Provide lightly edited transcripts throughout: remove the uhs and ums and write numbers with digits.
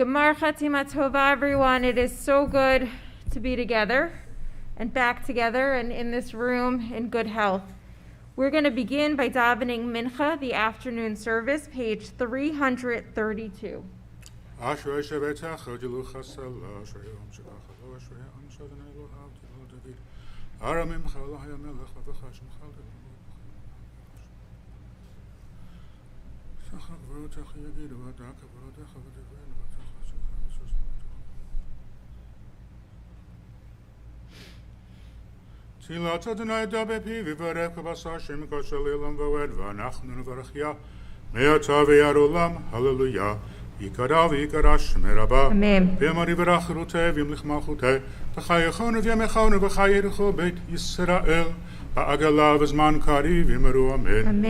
Gemar Chatima Tova, everyone. It is so good to be together and back together and in this room in good health. We're going to begin by davening Mincha, the afternoon service, page 332. תהילת אדוני ידע בפי ויברך בבשר שם קודשו לעולם ועד ואנחנו נברכיה מעתה ועד עולם הללויה יקרא ויקרא שמי רבה ויאמר יברך חירותי וימלך מלכותי וחייכון וימיכון וחיי לכל בית ישראל בעגלה וזמן קריב יאמרו אמן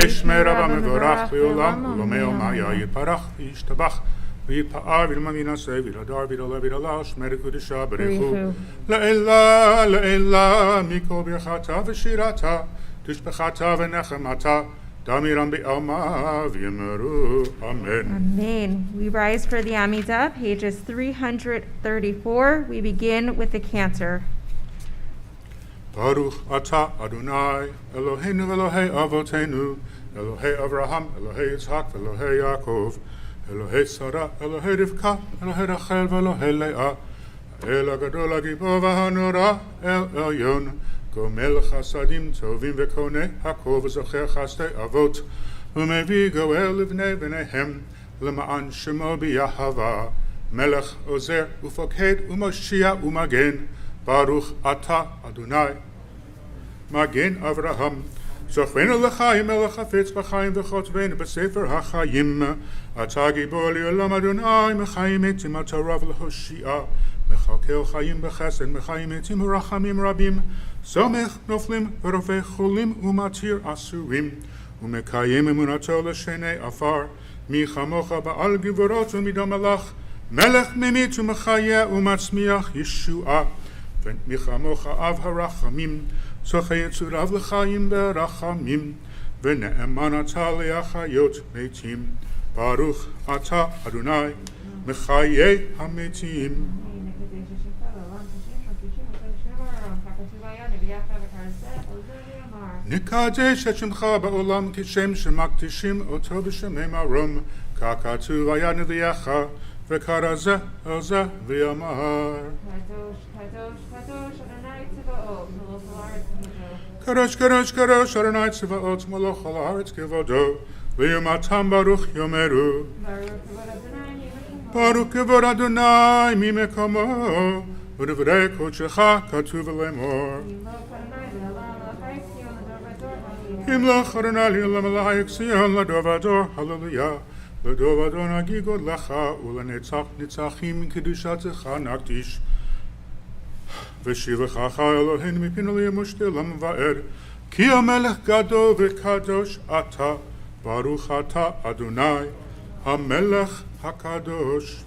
שמי רבה מבורך לעולם ולעולמי עולמיה יתברך וישתבח ויתפאר ולמען ינשא וירדר וירעלה וירעלה שמי לקודשה בריחו לעילה לעילה מכל ברכתה ושירתה תשבחתה ונחמתה דמירם בעלמה ויאמרו אמן. Amen. We rise for the Amidah, pages 334. We begin with the cantor. ברוך אתה אדוני אלוהינו ואלוהי אבותינו אלוהי אברהם אלוהי יצחק ואלוהי יעקב אלוהי שרה, אלוהי רבקה, אלוהי רחל ואלוהי לאה, האל הגדול הגיבור והנורא, אל עליון, גומל חסדים טובים וקונה הכל וזוכר חסדי אבות, ומביא גואל לבני בניהם, למען שמו ביהבה, מלך עוזר ופוקד ומושיע ומגן, ברוך אתה אדוני, מגן אברהם, זוכרנו לחיים מלך חפץ בחיים וכותבנו בספר החיים אתה גיבור לעולם אדוני מחיים מתים התורה ולהושיע מכלכל חיים בחסד מחיים מתים ורחמים רבים סומך נופלים ורופא חולים ומתיר אסורים ומקיים אמונתו לשני עפר מי כמוך בעל גבורות ומידו מלך מלך ממית ומחיה ומצמיח ישועה ומי כמוך אב הרחמים זוכה יצוריו לחיים ברחמים ונאמן אתה להחיות מתים ברוך אתה אדוני מחיי המתים נקדש את שמך בעולם כשם שמקדישים אותו בשמי מרום ככתוב היה נביאך וקרא זה אל זה ויאמר קדוש קדוש קדוש אדוני צבאות מלוך על הארץ כבודו ויומתם ברוך יאמרו ברוך כבוד אדוני ממקומו ודברי קודשך כתוב לאמור ימלוך אדוני לעולם מלך ציון לדור ודור הללויה לדור ודור נגיד גודלך ולנצח נצחים קדושתך נקדיש ושיבחך אלוהינו מפינו לימוש לעולם ועד כי המלך גדול וקדוש אתה ברוך אתה אדוני המלך הקדוש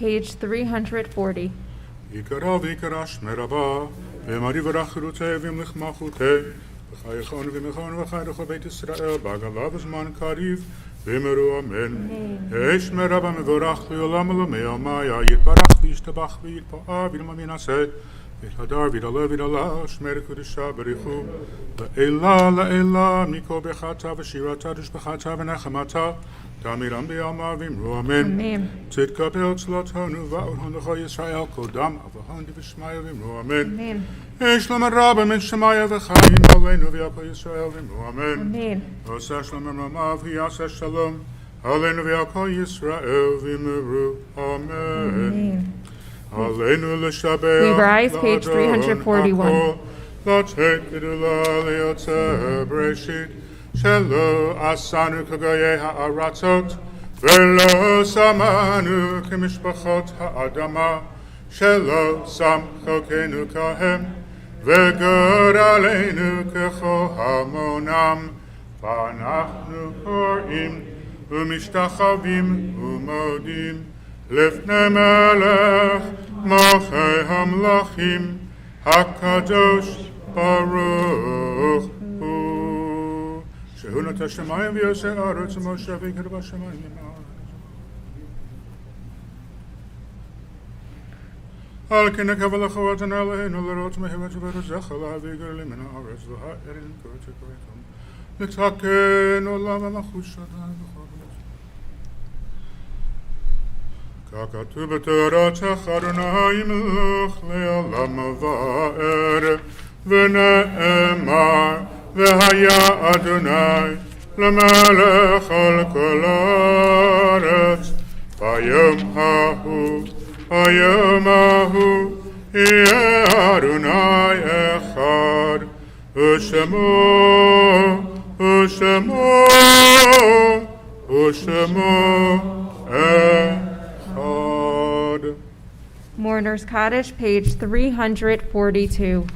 page 340. יקרא ויקרא שמי רבה, ואמרי ורחרותי וימלך מלכותי, וחייכון ומכון וחייך בית ישראל, בעגלה בזמן קריב, ואמרו אמן. שמי רבה מבורך לעולם עולמי עלמיה, יתברך וישתבח ויתפאר וירמה וינשא, ויתהדר ויתעלה ויתעלה, שמי קדושה בריחו, לעילה לעילה, מכל ברכתה ושירתה ושבחתה ונחמתה, תמירם ביעלמה ואמרו אמן. תתקבל צלתנו ואורהון לכל ישראל קודם, אברהם דבשמיא ואמרו אמן. שלום רבה מן שמיא וחיים עלינו ועל כל ישראל ואמרו אמן. עושה שלום רמה ויעשה שלום עלינו ועל כל ישראל ואמרו אמן. עלינו לשבח We rise, page 341. לתת גדולה ליוצא בראשית שלא עשנו כגויי הארצות ולא שמנו כמשפחות האדמה שלא שם חלקנו כהם וגורלנו ככל המונם ואנחנו קוראים ומשתחווים ומודים לפני מלך מלכי המלכים הקדוש ברוך הוא שהוא נטע שמיים ויעשה ארץ ומשה ויקרא בשמיים על כן נקווה לך אדוני אלוהינו לראות מהירת ורזך להביא גרלי מן הארץ והארץ קורצה קורצם לתקן עולם המלכות שלנו בכל ככתוב בתורתך אדוני ימלוך לעולם ועד ונאמר והיה אדוני למלך על כל הארץ ביום ההוא יהיה אדוני אחד ושמו אחד. Mourner's Kaddish, page 342.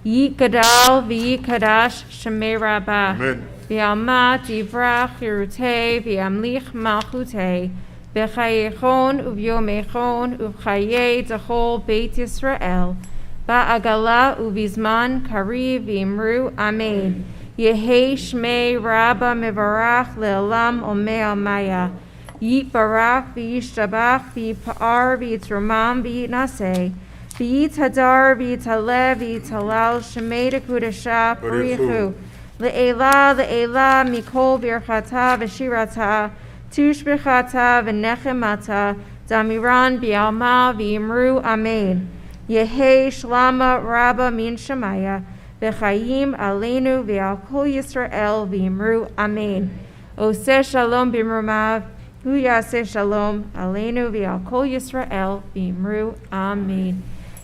Yikadal v'yikadash shemei rabbah. Amen. V'yalma divrach yirutei v'yamlich malchutei. V'chayechon uv'yomechon uv'chayei dechol beit Yisrael. Ba'agala uv'izman kariv v'imru amen. Yehei shmei rabbah mevarach le'olam omei almaya. Yitbarach v'yishtabach v'yipa'ar v'yitromam v'yitnaseh v'yithadar v'yitaleh v'yitalal shemei dekudasha b'richu le'ela mikol birchata v'shirata tushbechata v'nechemata damiran b'yalma v'yimru amen. Yehei shlama rabba min shemaya v'chayim aleinu v'al kol Yisrael v'yimru amen. Oseh shalom b'mrumav Hu Yaseh Shalom Aleinu v'al Kol Yisrael v'imru Amen.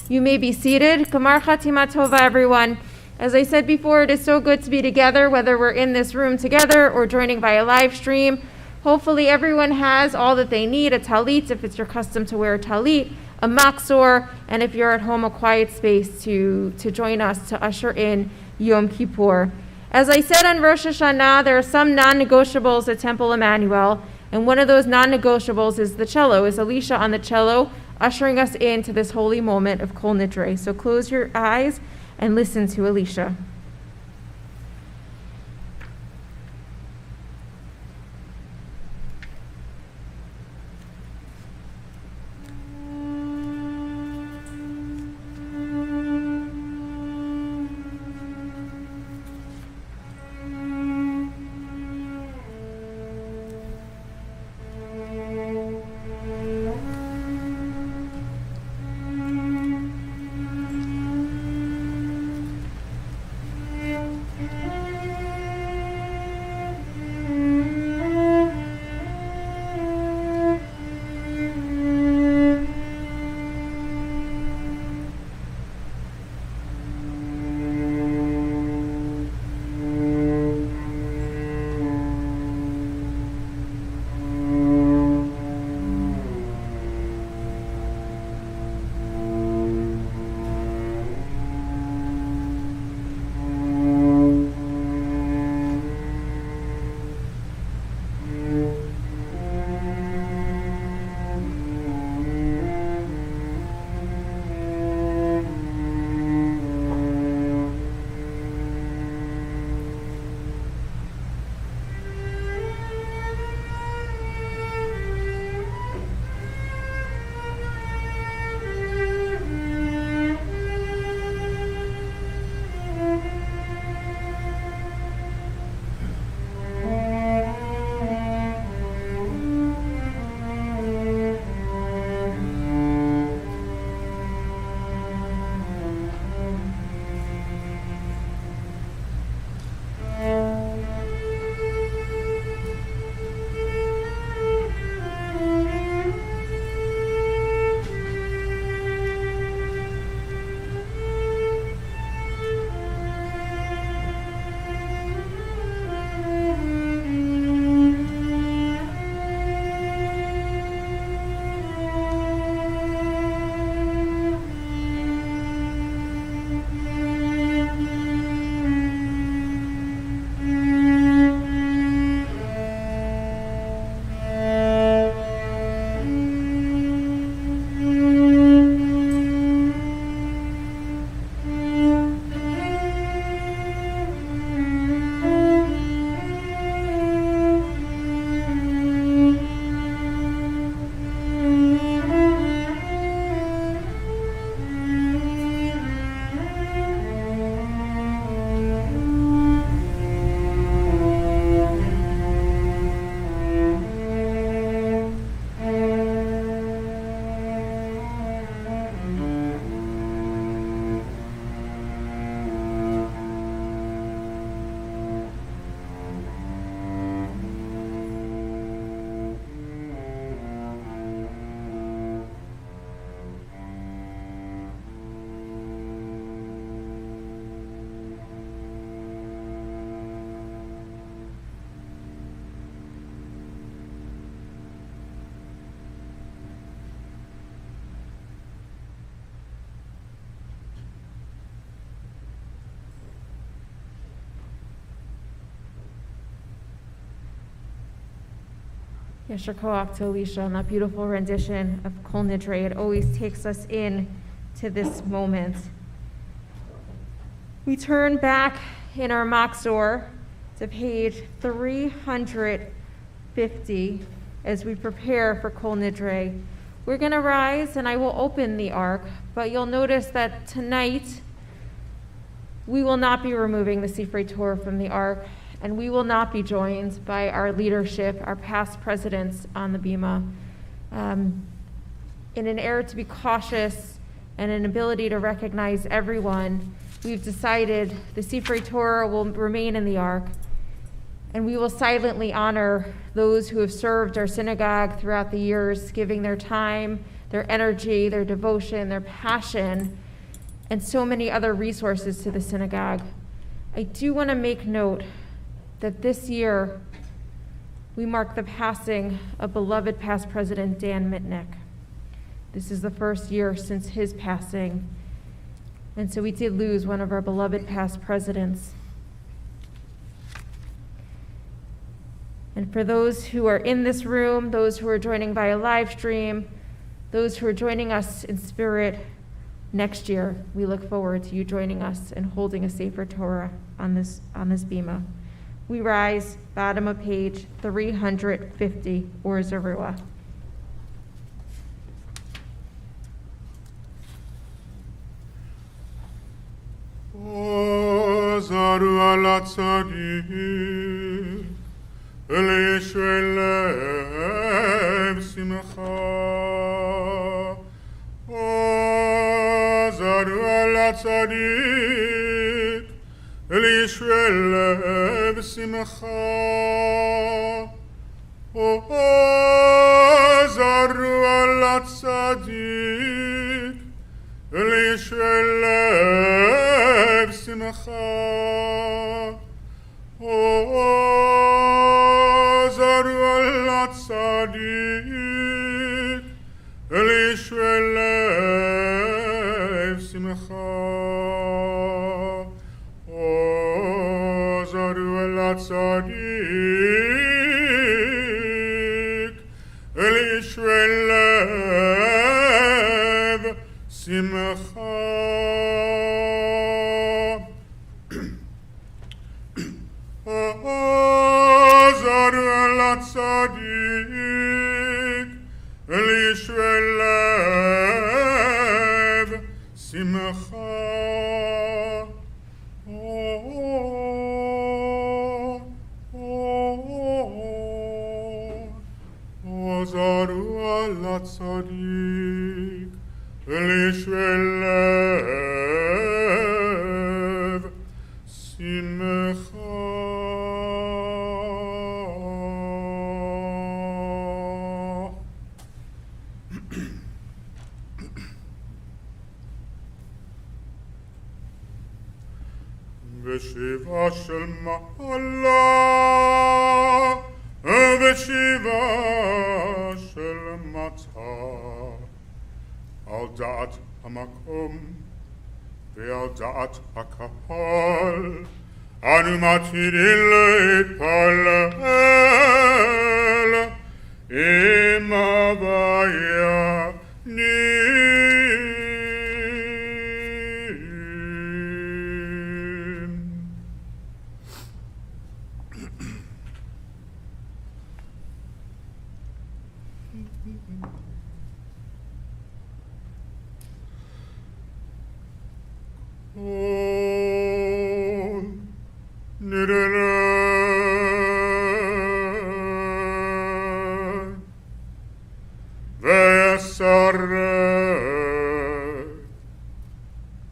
You may be seated. Gamar Chatima Tova, everyone. As I said before, it is so good to be together, whether we're in this room together or joining via live stream. Hopefully everyone has all that they need, a talit, if it's your custom to wear a talit, a maksor, and if you're at home, a quiet space to join us to usher in Yom Kippur. As I said on Rosh Hashanah, there are some non-negotiables at Temple Emanuel. And one of those non-negotiables is the cello, is Alicia on the cello, ushering us into this holy moment of Kol Nidre. So close your eyes and listen to Alicia. Yasher Koach to Alicia on that beautiful rendition of Kol Nidre. It always takes us in to this moment. We turn back in our Machzor to page 350 as we prepare for Kol Nidre. We're going to rise and I will open the ark, but you'll notice that tonight we will not be removing the Sifrei Torah from the ark, and we will not be joined by our leadership, our past presidents on the Bima. In an error to be cautious and an ability to recognize everyone, we've decided the Sifrei Torah will remain in the ark, and we will silently honor those who have served our synagogue throughout the years, giving their time, their energy, their devotion, their passion, and so many other resources to the synagogue. I do want to make note that this year we mark the passing of beloved past President Dan Mitnick. This is the first year since his passing, and so we did lose one of our beloved past presidents. And for those who are in this room, those who are joining via live stream, those who are joining us in spirit, next year we look forward to you joining us and holding a Sefer Torah on this Bima. We rise, bottom of page 350, or Zerua. O Zarua Latzadik, Elishvelev Simcha. O Zarua Latzadik, Elishvelev Simcha. O Zarua Latzadik, Elishvelev Simcha. O Zarua Latzadik, Elishvelev Simcha. O Zarua Latzadik, Elishvelev Simcha. Zarua Latzadik, Elishvelev Simcha. Zarua Latzadik, Elishvelev Simcha. Veshiva shel ma'ala, veshiva shel matzah, al da'at hamakom, ve'al da'at hakahal, anu matirin le'palel, im havaya Nidre, ve'asare,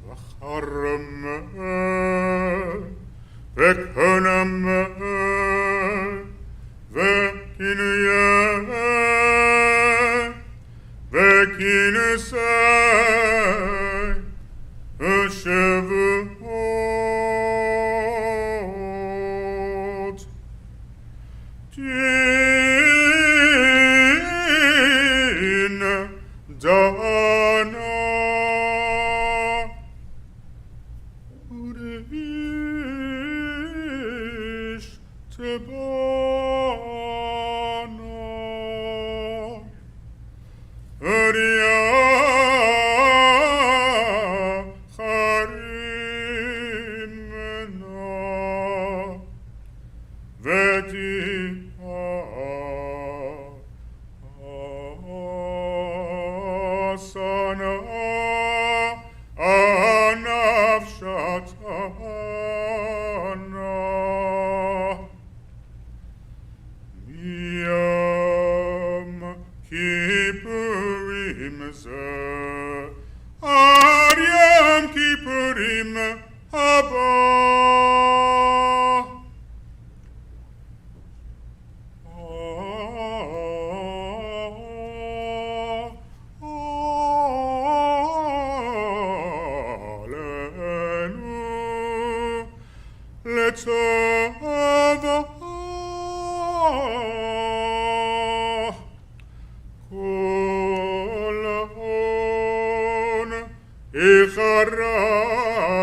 v'charame, ve'koname, ve'kinuye, ve'kinusay, Shavuot. Din Dana Ureish Tebana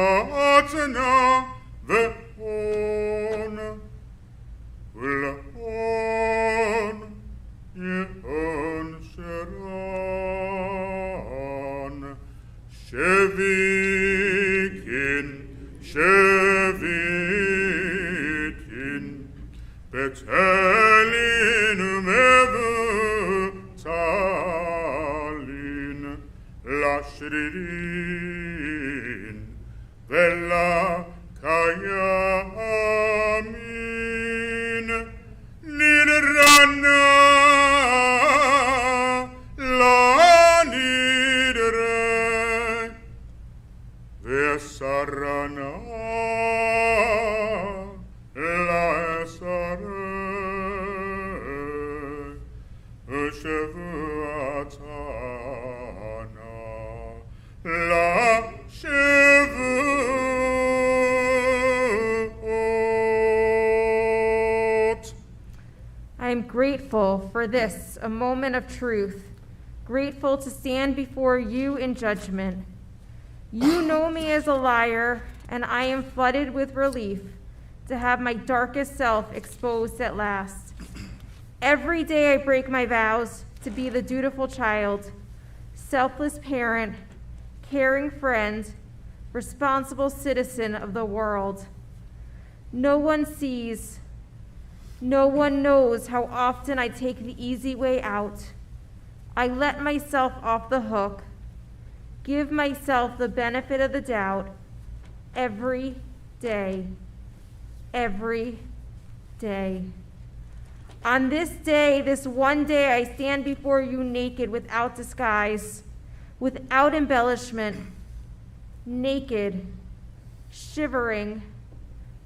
إخراتنا وهون والهون يهون شران شبيكين بتالين مبتالين لاشرين ولا كيامين نيرنا لا نيدره وسرنا لا سره شفاعتنا لا شفاعت. I am grateful for this, a moment of truth, grateful to stand before you in judgment. You know me as a liar, and I am flooded with relief to have my darkest self exposed at last. Every day I break my vows to be the dutiful child, selfless parent, caring friend, responsible citizen of the world. No one sees, no one knows how often I take the easy way out. I let myself off the hook, give myself the benefit of the doubt every day, every day. On this day, this one day, I stand before you naked, without disguise, without embellishment, naked, shivering,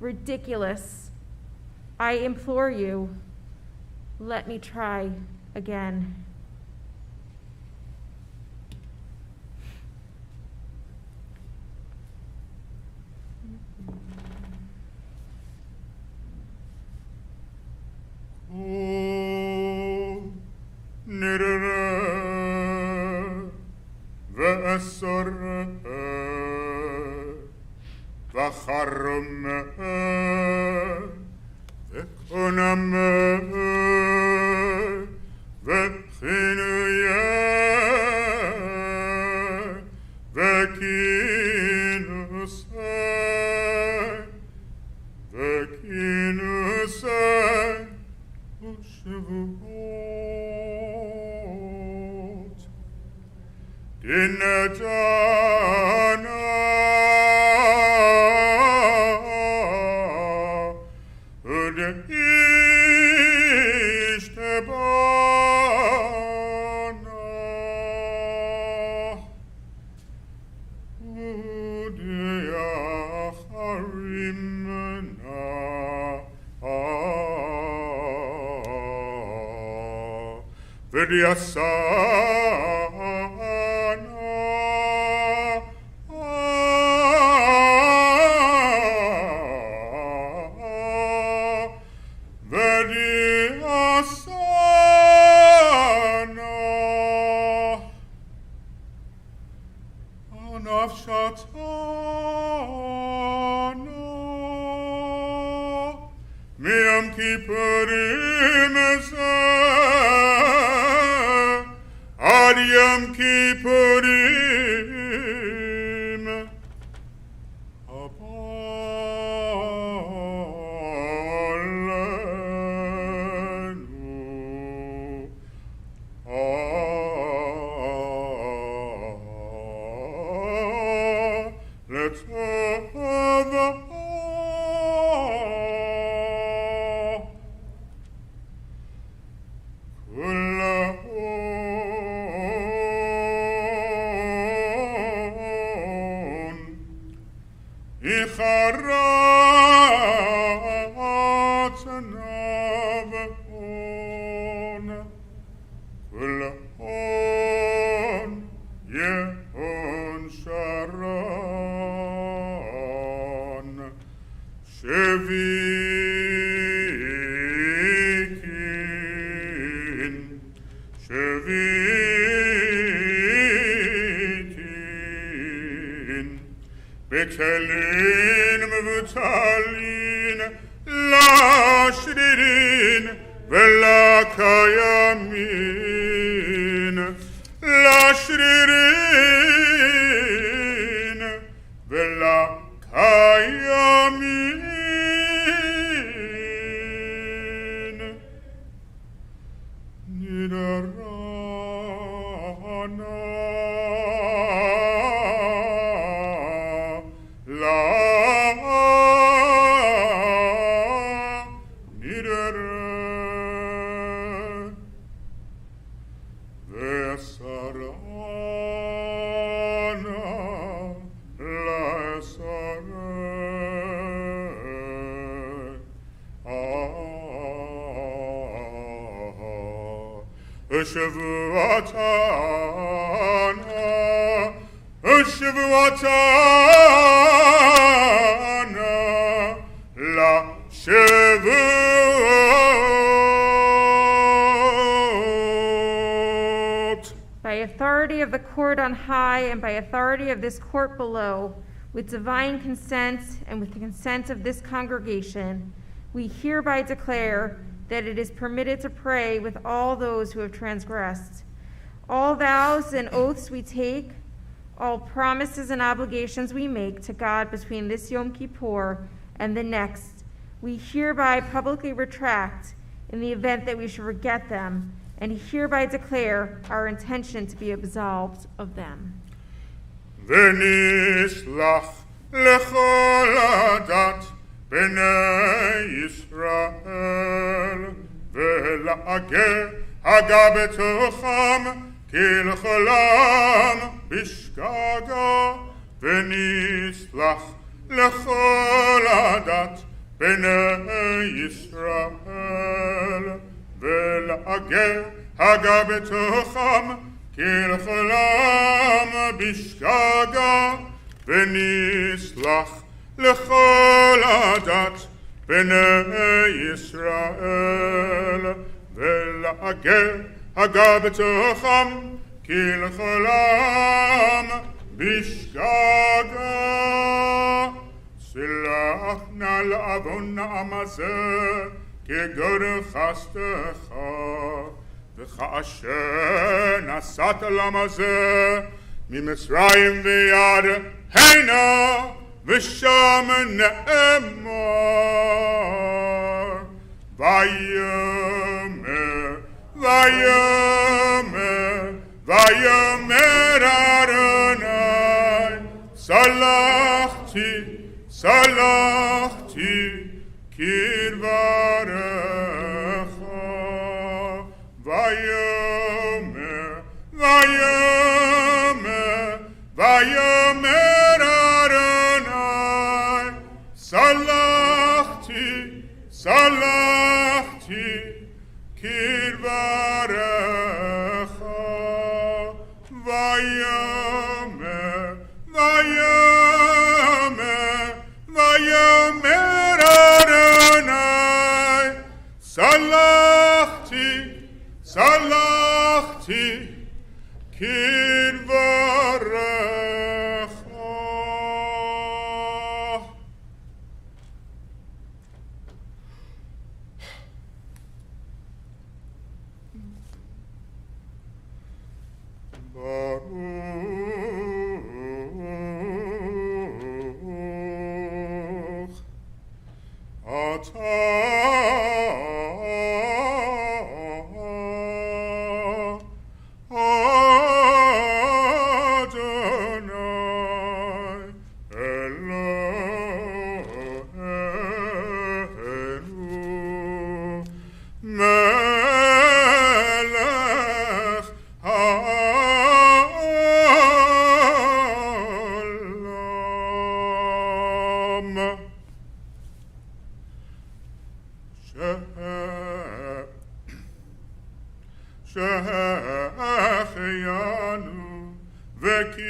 ridiculous. I implore you, let me try again. Nidre ve'esore v'charme ve'kuname ve'chinuye ve'kinuse u'shavuot dinetana u'deishtebana Miam Kippurim ad Yom Kippurim Abalenu Sharon, Shevi. בטלין מבוטלין, לשרירין ולקיימין, לשרירין ולקיימין. שבועתנה לשבועות. By authority of the court on high and by authority of this court below, with divine consent and with the consent of this congregation, we hereby declare that it is permitted to pray with all those who have transgressed. All vows and oaths we take, all promises and obligations we make to God between this Yom Kippur and the next, we hereby publicly retract in the event that we should forget them, and hereby declare our intention to be absolved of them. ונסלח לכל הדת בני ישראל, ולהגה בתוכם כלכלם בשגגה, ונסלח לכל הדת בני ישראל, ולהגה בתוכם כלכלם בשגגה, ונסלח לכל הדת בני ישראל, ולהגה בתוכם כלכלם בשגגה. סלח נא לעוון העם הזה כגודל חסדך, וכאשר נשאת לעם הזה ממצרים ויד הנה, ושם נאמר ויאמר אדוני סלחתי כדבריך. ויאמר אדוני סלחתי כדבריך. ויאמר אדוני סלחתי כדבריך. ברוך אתה שהחיינו וקיימנו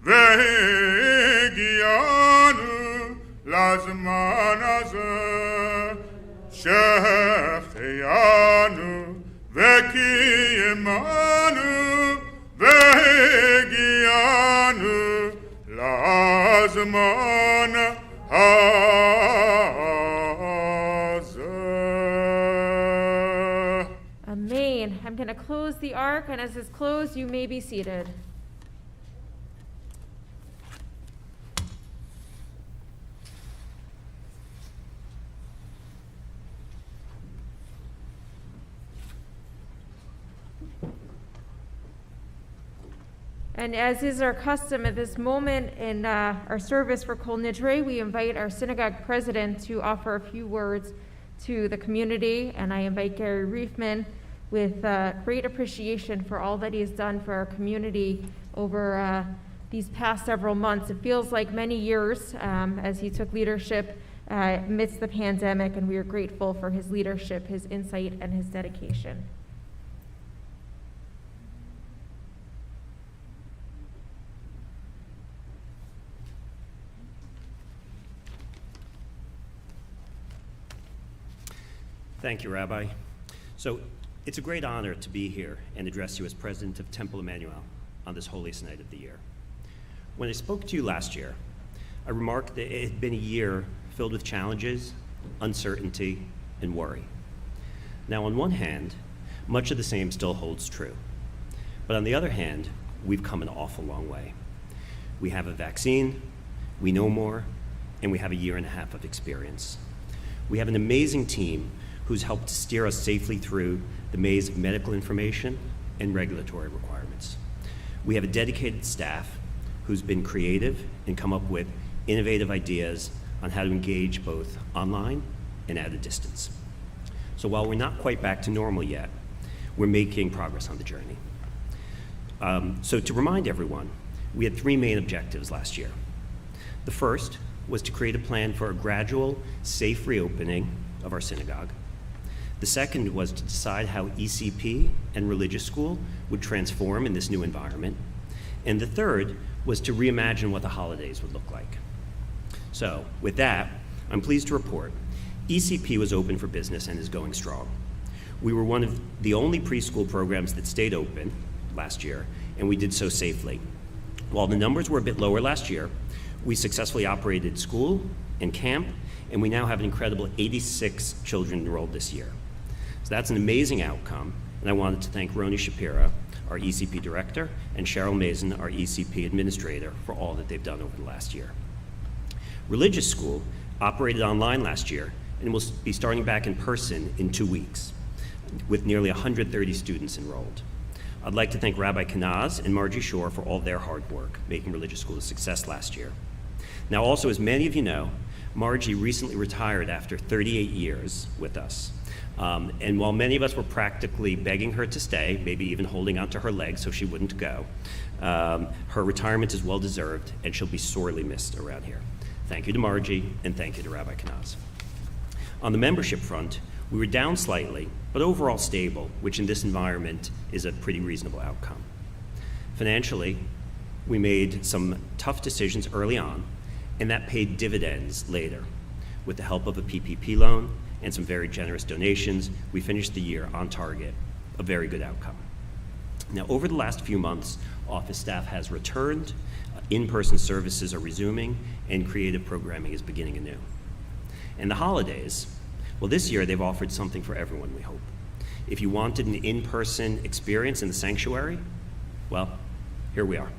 והגיענו לזמן הזה. שהחיינו וקיימנו והגיענו hazman hazeh. Amen. I'm going to close the ark, and as it's closed, you may be seated. And as is our custom at this moment in our service for Kol Nidre, we invite our synagogue president to offer a few words to the community. And I invite Gary Reifman with great appreciation for all that he has done for our community over these past several months. It feels like many years as he took leadership amidst the pandemic, and we are grateful for his leadership, his insight, and his dedication. Thank you, Rabbi. So it's a great honor to be here and address you as president of Temple Emanuel on this holiest night of the year. When I spoke to you last year, I remarked that it had been a year filled with challenges, uncertainty, and worry. Now, on one hand, much of the same still holds true. But on the other hand, we've come an awful long way. We have a vaccine, we know more, and we have a year and a half of experience. We have an amazing team who's helped to steer us safely through the maze of medical information and regulatory requirements. We have a dedicated staff who's been creative and come up with innovative ideas on how to engage both online and at a distance. So while we're not quite back to normal yet, we're making progress on the journey. So to remind everyone, we had 3 main objectives last year. The first was to create a plan for a gradual, safe reopening of our synagogue. The second was to decide how ECP and religious school would transform in this new environment. And the third was to reimagine what the holidays would look like. So with that, I'm pleased to report ECP was open for business and is going strong. We were one of the only preschool programs that stayed open last year, and we did so safely. While the numbers were a bit lower last year, we successfully operated school and camp, and we now have an incredible 86 children enrolled this year. So that's an amazing outcome, and I wanted to thank Roni Shapira, our ECP director, and Cheryl Mason, our ECP administrator, for all that they've done over the last year. Religious school operated online last year and will be starting back in person in 2 weeks, with nearly 130 students enrolled. I'd like to thank Rabbi Kanaz and Margie Shore for all their hard work, making religious school a success last year. Now also, as many of you know, Margie recently retired after 38 years with us. And while many of us were practically begging her to stay, maybe even holding onto her legs so she wouldn't go, her retirement is well deserved, and she'll be sorely missed around here. Thank you to Margie, and thank you to Rabbi Kanaz. On the membership front, we were down slightly, but overall stable, which in this environment is a pretty reasonable outcome. Financially, we made some tough decisions early on, and that paid dividends later. With the help of a PPP loan and some very generous donations, we finished the year on target, a very good outcome. Now, over the last few months, office staff has returned, in-person services are resuming, and creative programming is beginning anew. And the holidays, well, this year they've offered something for everyone, we hope. If you wanted an in-person experience in the sanctuary, well, here we are.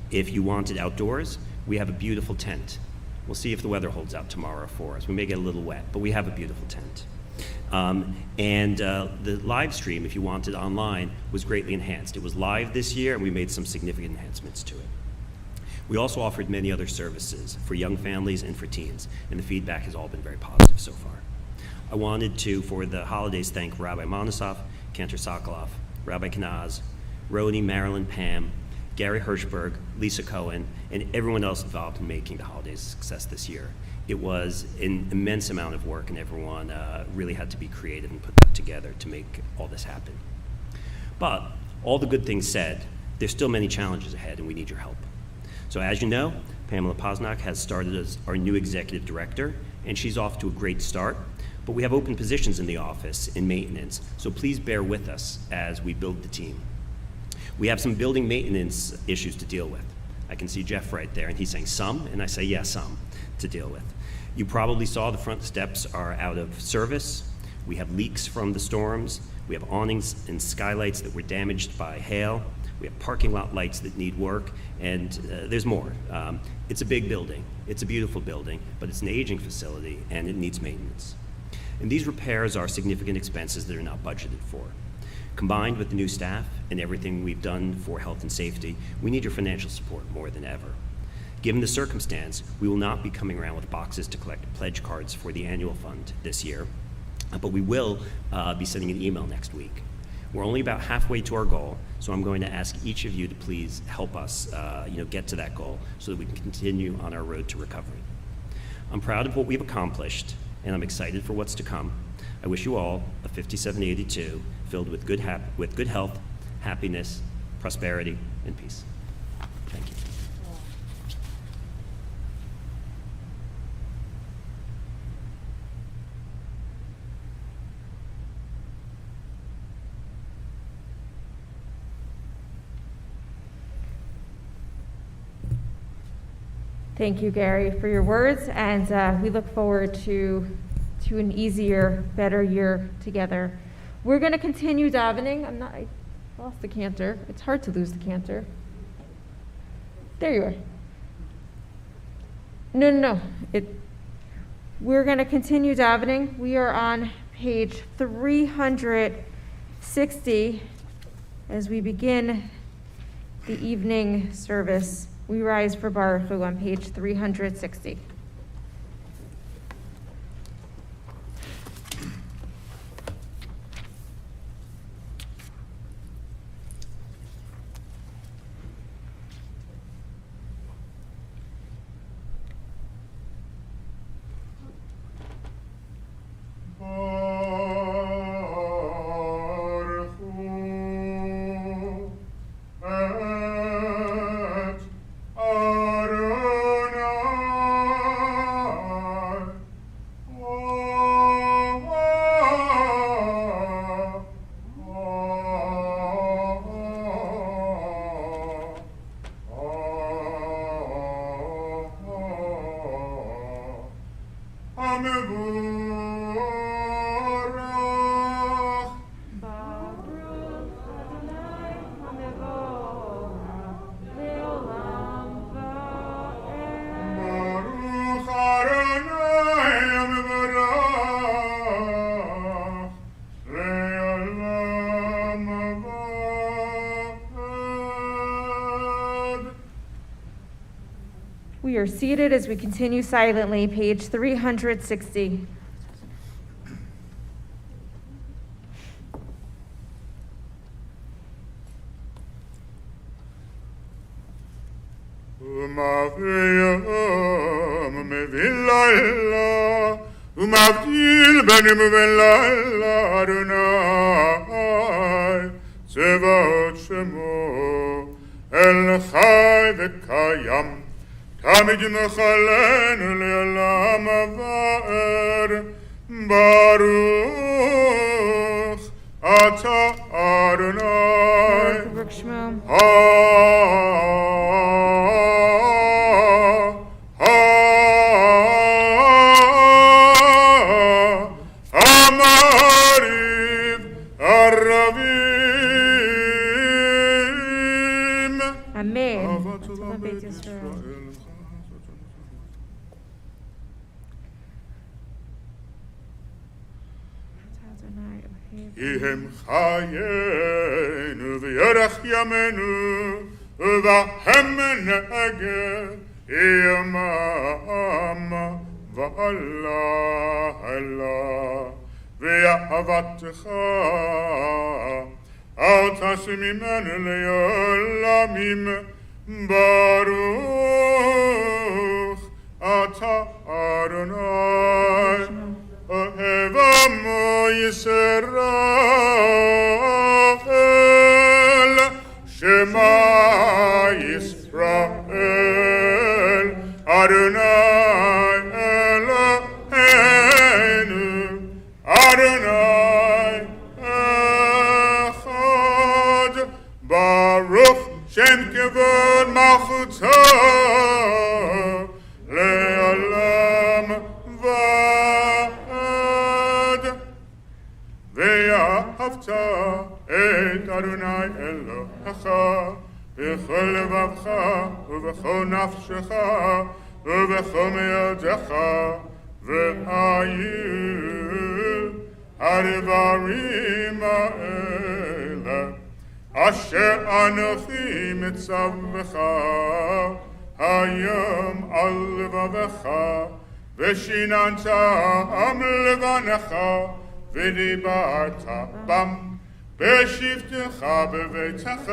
If you wanted outdoors, we have a beautiful tent. We'll see if the weather holds out tomorrow for us. We may get a little wet, but we have a beautiful tent. The live stream, if you wanted online, was greatly enhanced. It was live this year, and we made some significant enhancements to it. We also offered many other services for young families and for teens, and the feedback has all been very positive so far. I wanted to, for the holidays, thank Rabbi Monosov, Cantor Sokoloff, Rabbi Kanaz, Roni, Marilyn, Pam, Gary Hirschberg, Lisa Cohen, and everyone else involved in making the holidays a success this year. It was an immense amount of work, and everyone really had to be creative and put that together to make all this happen. But all the good things said, there's still many challenges ahead, and we need your help. So as you know, Pamela Pascack has started as our new executive director, and she's off to a great start. But we have open positions in the office in maintenance, so please bear with us as we build the team. We have some building maintenance issues to deal with. I can see Jeff right there, and he's saying some, and I say, yes, some to deal with. You probably saw the front steps are out of service. We have leaks from the storms. We have awnings and skylights that were damaged by hail. We have parking lot lights that need work, and there's more. It's a big building. It's a beautiful building, but it's an aging facility, and it needs maintenance. And these repairs are significant expenses that are not budgeted for. Combined with the new staff and everything we've done for health and safety, we need your financial support more than ever. Given the circumstance, we will not be coming around with boxes to collect pledge cards for the annual fund this year, but we will be sending an email next week. We're only about halfway to our goal, so I'm going to ask each of you to please help us get to that goal so that we can continue on our road to recovery. I'm proud of what we've accomplished, and I'm excited for what's to come. I wish you all a 5782 filled with good health, happiness, prosperity, and peace. Thank you. Thank you, Gary, for your words, and we look forward to an easier, better year together. We're going to continue davening. I lost the cantor. It's hard to lose the cantor. There you are. No. We're going to continue davening. We are on page 360 as we begin the evening service. We rise for Baruch Hu on page 360. We are seated as we continue silently, page 360. ומבדיל בינינו ובין לילה אדוני צבאות שמו אל חי וקיים תמיד מחלנו לעולם ועד ברוך אתה אדוני כי הם חיינו וירך ימינו ובהם נגד ימם ולילה ואהבתך אל תעשי ממנו לעולמים ברוך אתה אדוני אוהב עמו ישראל שמע ישראל אדוני אלוהינו אדוני אחד ברוך שם כבוד מלכותו ואהבת את אדוני אלוהיך בכל לבבך ובכל נפשך ובכל מאודך, והיו הדברים האלה אשר אנוכי מצווך היום על לבבך, ושיננת לבניך ודיברת בם בשבתך בביתך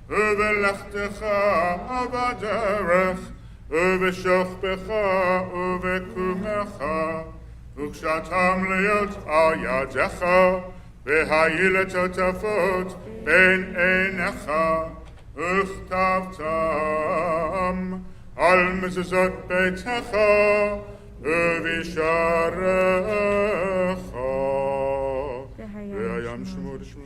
ובלכתך בדרך ובשוכבך ובקומך, וכשאתם להיות על ידך והיו לטוטפות בין עיניך, וכתבתם על מזוזות ביתך ובשעריך. והים שמור לשמור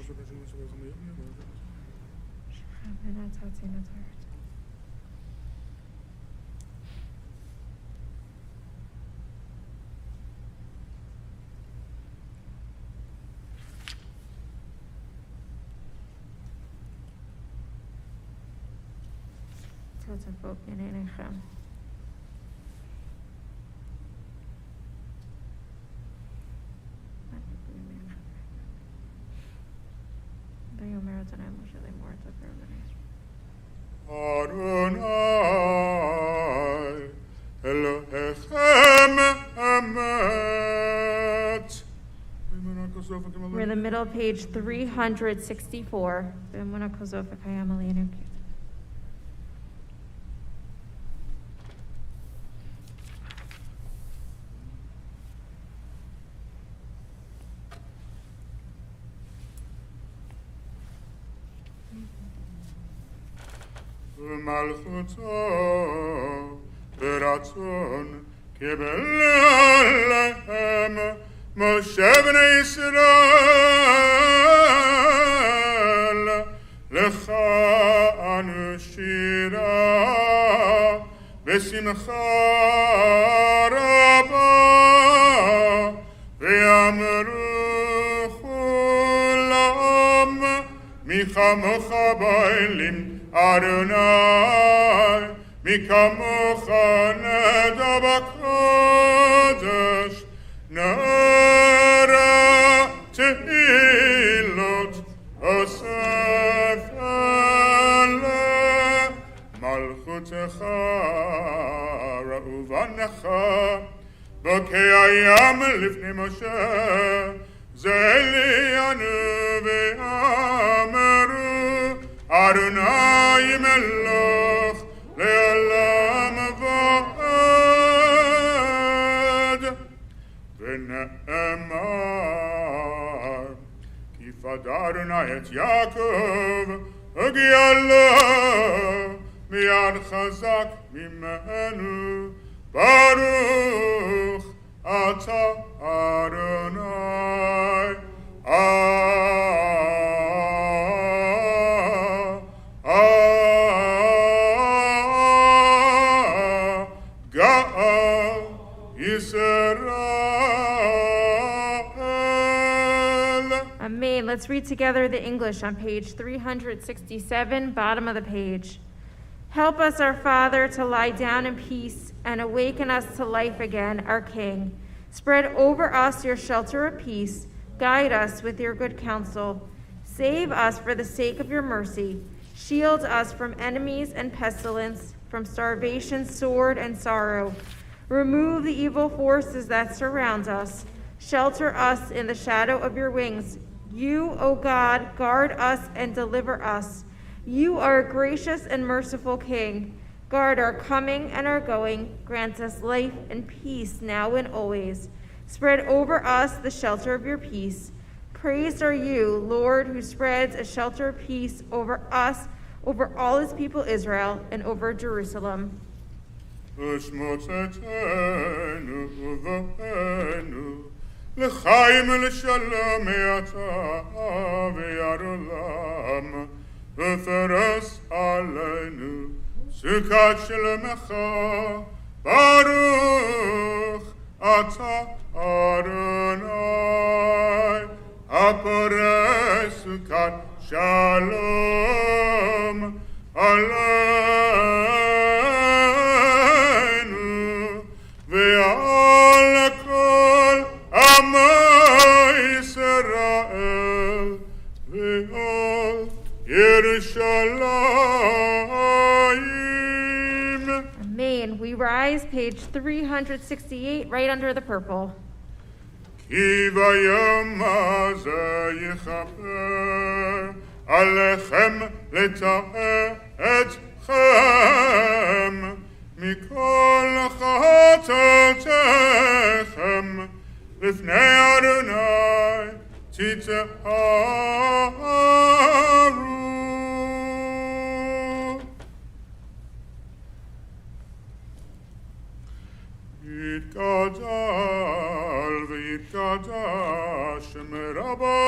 תצפוק עיניכם. ויאמר אדוני משה לאמור דבר אדוני אלוהיכם אמת. We're in the middle of page 364. באמונה כזאת וקיים עלינו. ומלכותו ברצון קיבל עליהם משה בני ישראל, לך אנו שירה בשמחה רבה, ויאמרו כולם מי כמוך באלים אדוני, מי כמוך נדע בקודש, נראה תהילות אוסף אלה מלכותך ראו בנך, בוקע ים לפני משה זה אלינו ואמרו אדוני מלך לעולם ועד, ונאמר כי פדה אדוני את יעקב וגאלו מיד חזק ממנו, ברוך אתה אדוני גאל ישראל. Amen. Let's read together the English on page 367, bottom of the page. Help us, our Father, to lie down in peace and awaken us to life again, our King. Spread over us your shelter of peace. Guide us with your good counsel. Save us for the sake of your mercy. Shield us from enemies and pestilence, from starvation, sword, and sorrow. Remove the evil forces that surround us. Shelter us in the shadow of your wings. You, O God, guard us and deliver us. You are a gracious and merciful King. Guard our coming and our going. Grant us life and peace now and always. Spread over us the shelter of your peace. Praised are you, Lord, who spreads a shelter of peace over us, over all his people Israel, and over Jerusalem. לחיים ולשלום אתה ויד עולם, ופרס עלינו סוכת שלומך, ברוך אתה אדוני הפורש sukat shalom aleinu ve'al kol amo Yisrael ve'al Yerushalayim. Amen. We rise, page 368, right under the purple. כי ביום הזה יכפר עליכם לטהר אתכם מכל חטאותיכם לפני אדוני תטהרו. יתגדל ויתקדש שם רבה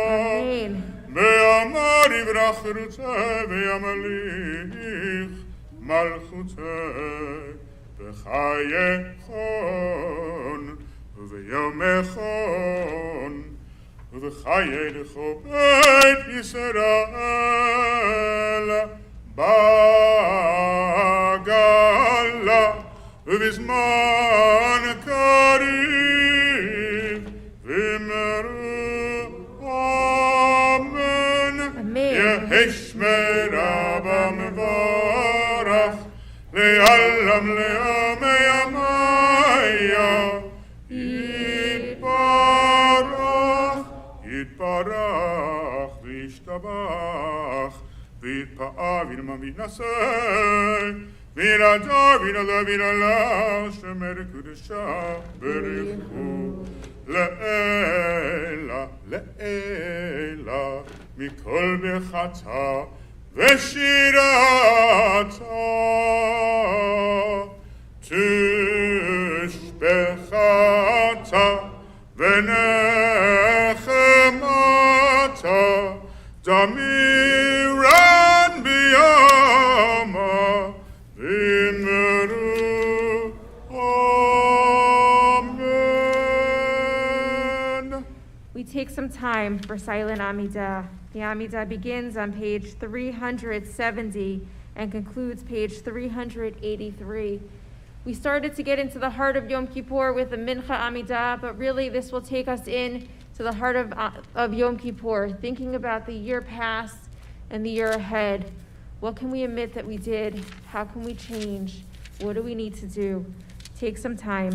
Amen. ואמר יברח רוצה וימליך מלכותה בחייכון וביומכון ובחיי לכו בית ישראל בגלה ובזמן קריב ואמרו אמן. יהי שמרה במבורך לעלם לעמי ימיה יתברך וישתבח ויתפאר וינאם ויתנשא וירדו וינעלה וינעלה שמר קדושה ברכו לעילה לעילה מכל בחצה ושירתה תשבחתה ונחמתה דמירן בימה ואמרו amen. We take some time for silent Amidah. The Amidah begins on page 370 and concludes page 383. We started to get into the heart of Yom Kippur with the Mincha Amidah, but really this will take us in to the heart of Yom Kippur, thinking about the year past and the year ahead. What can we admit that we did? How can we change? What do we need to do? Take some time.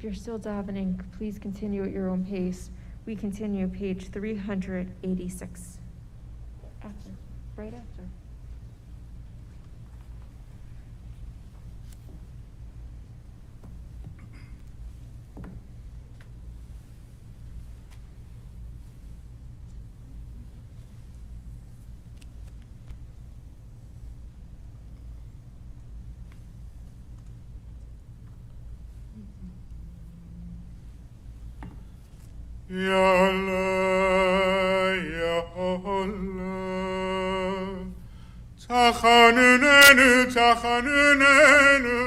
you're still davening, please continue at your own pace. We continue page 386. Right after. Ya Allah, Ya Allah, Tachanunenu,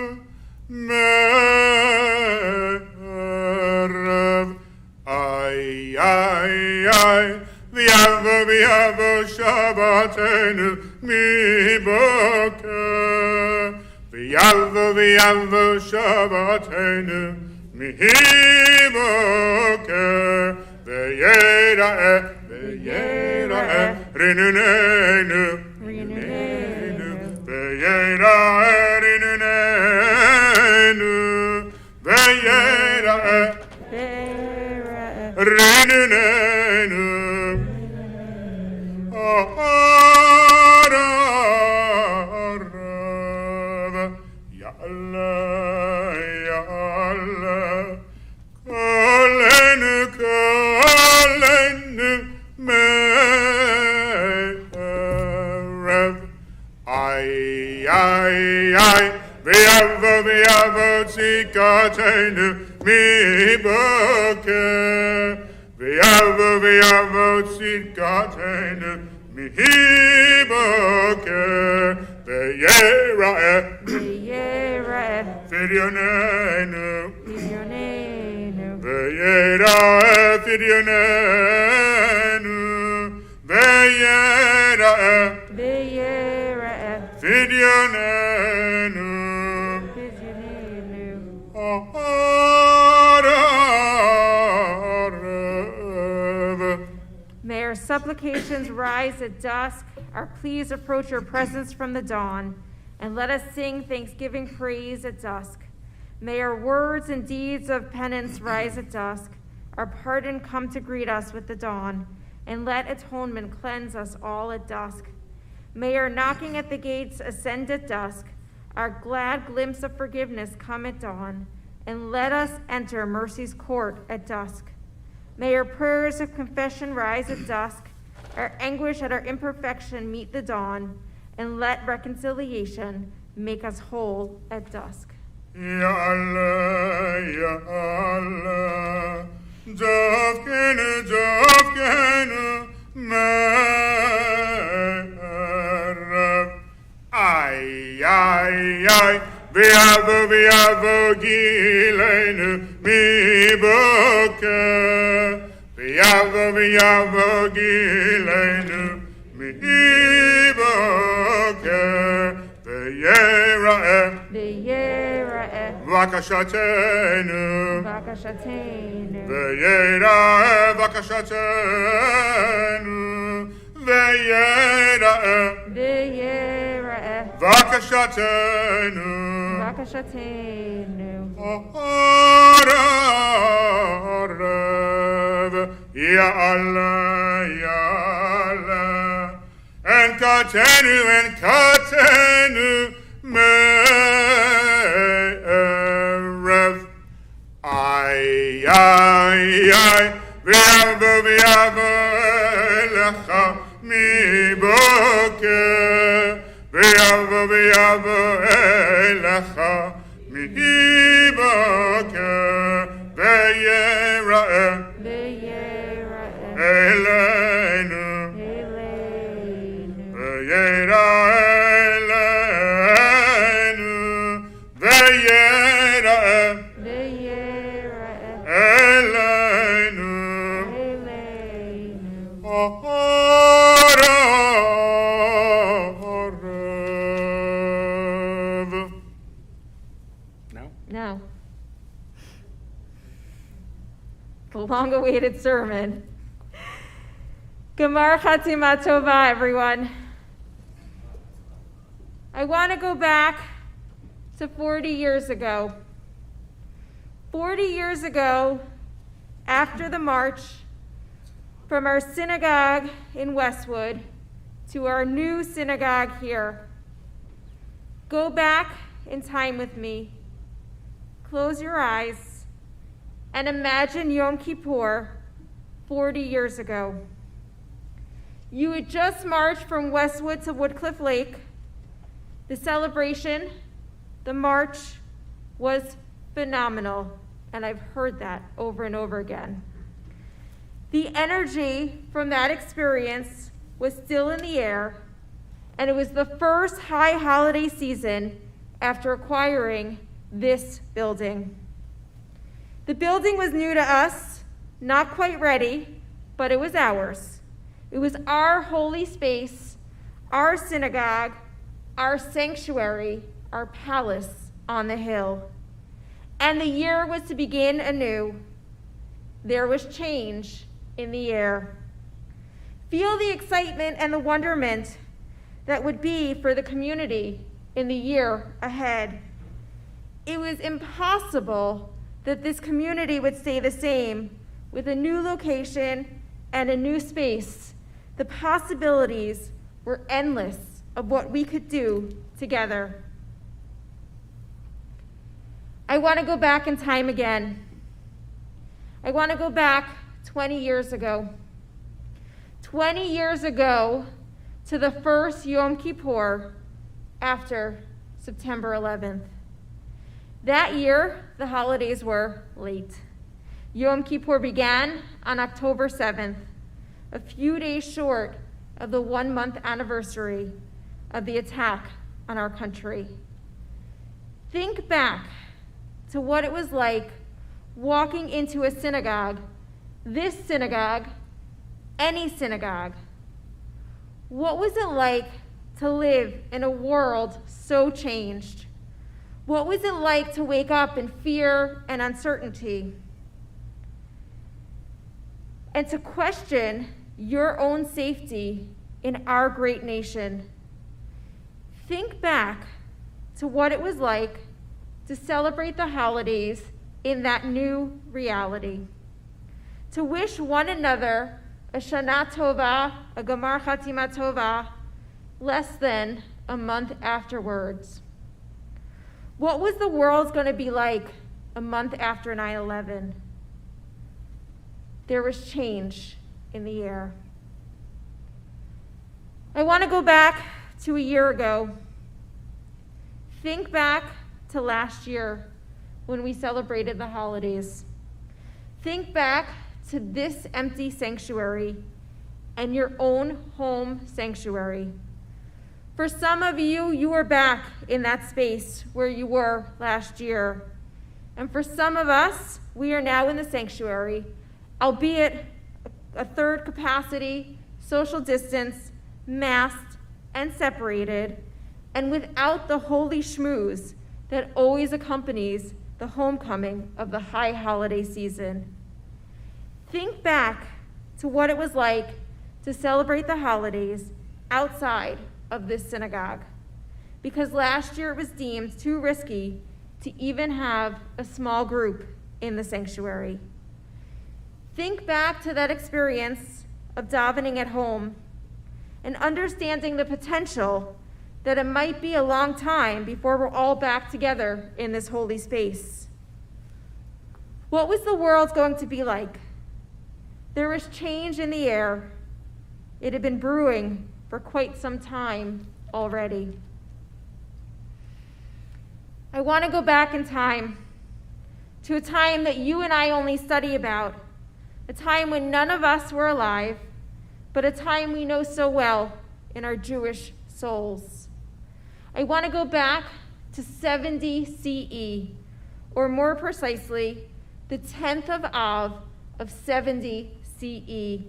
Me'erev, Ay, V'yavo Shabbatenu, Miboker, V'yavo Shabbatenu, Miboker, V'yera'eh, Rinunenu, V'yera'eh, Rinunenu, V'yera'eh, Rinunenu, Arav, Ya Allah, Ya Allah, Kolenu, Me'erev, Ay, V'yavo Tzikatenu, Miboker, V'yavo Tzikatenu, Miboker, V'yera'eh, Fidyonenu, V'yera'eh, Fidyonenu, V'yera'eh, Fidyonenu, Arav. May our supplications rise at dusk, our pleas approach your presence from the dawn, and let us sing thanksgiving praise at dusk. May our words and deeds of penance rise at dusk, our pardon come to greet us with the dawn, and let atonement cleanse us all at dusk. May our knocking at the gates ascend at dusk, our glad glimpse of forgiveness come at dawn, and let us enter mercy's court at dusk. May our prayers of confession rise at dusk, our anguish at our imperfection meet the dawn, and let reconciliation make us whole at dusk. Ya Allah, Ya Allah, Dovkenu, Me'erev, Ay, V'yavo Gilenu, Miboker, V'yavo Gilenu, Miboker, V'yera'eh, Vakashatenu, V'yera'eh, Vakashatenu, V'yera'eh, Vakashatenu, Arav, Ya Allah, Ya Allah, Enkatenu, Me'erev, Ay, V'yavo Elecha, Miboker, V'yavo Elecha, Miboker, V'yera'eh, Eleinu, V'yera'eh, Eleinu, V'yera'eh, Eleinu, Arav. Now, the long-awaited sermon. Gemar Chatima Tova, everyone. I want to go back to 40 years ago. 40 years ago, after the march from our synagogue in Westwood to our new synagogue here, go back in time with me. Close your eyes and imagine Yom Kippur 40 years ago. You had just marched from Westwood to Woodcliff Lake. The celebration, the march, was phenomenal, and I've heard that over and over again. The energy from that experience was still in the air, and it was the first high holiday season after acquiring this building. The building was new to us, not quite ready, but it was ours. It was our holy space, our synagogue, our sanctuary, our palace on the hill. And the year was to begin anew. There was change in the air. Feel the excitement and the wonderment that would be for the community in the year ahead. It was impossible that this community would stay the same with a new location and a new space. The possibilities were endless of what we could do together. I want to go back in time again. I want to go back 20 years ago. 20 years ago to the first Yom Kippur after September 11th. That year, the holidays were late. Yom Kippur began on October 7th, a few days short of the 1-month anniversary of the attack on our country. Think back to what it was like walking into a synagogue, this synagogue, any synagogue. What was it like to live in a world so changed? What was it like to wake up in fear and uncertainty? And to question your own safety in our great nation. Think back to what it was like to celebrate the holidays in that new reality. To wish one another a Shana Tova, a Gamar Chatima Tova, less than a month afterwards. What was the world going to be like a month after 9/11? There was change in the air. I want to go back to a year ago. Think back to last year when we celebrated the holidays. Think back to this empty sanctuary and your own home sanctuary. For some of you, you are back in that space where you were last year. And for some of us, we are now in the sanctuary, albeit a third capacity, social distance, masked and separated, and without the holy schmooze that always accompanies the homecoming of the high holiday season. Think back to what it was like to celebrate the holidays outside of this synagogue, because last year it was deemed too risky to even have a small group in the sanctuary. Think back to that experience of davening at home and understanding the potential that it might be a long time before we're all back together in this holy space. What was the world going to be like? There was change in the air. It had been brewing for quite some time already. I want to go back in time to a time that you and I only study about, a time when none of us were alive, but a time we know so well in our Jewish souls. I want to go back to 70 CE, or more precisely, the 10th of Av of 70 CE,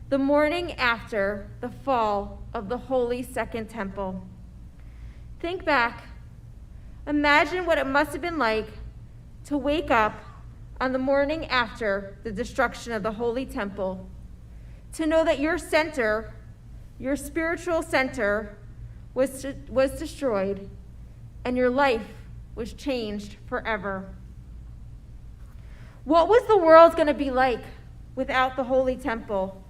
the morning after the fall of the Holy Second Temple. Think back. Imagine what it must have been like to wake up on the morning after the destruction of the Holy Temple, to know that your center, your spiritual center, was destroyed and your life was changed forever. What was the world going to be like without the Holy Temple,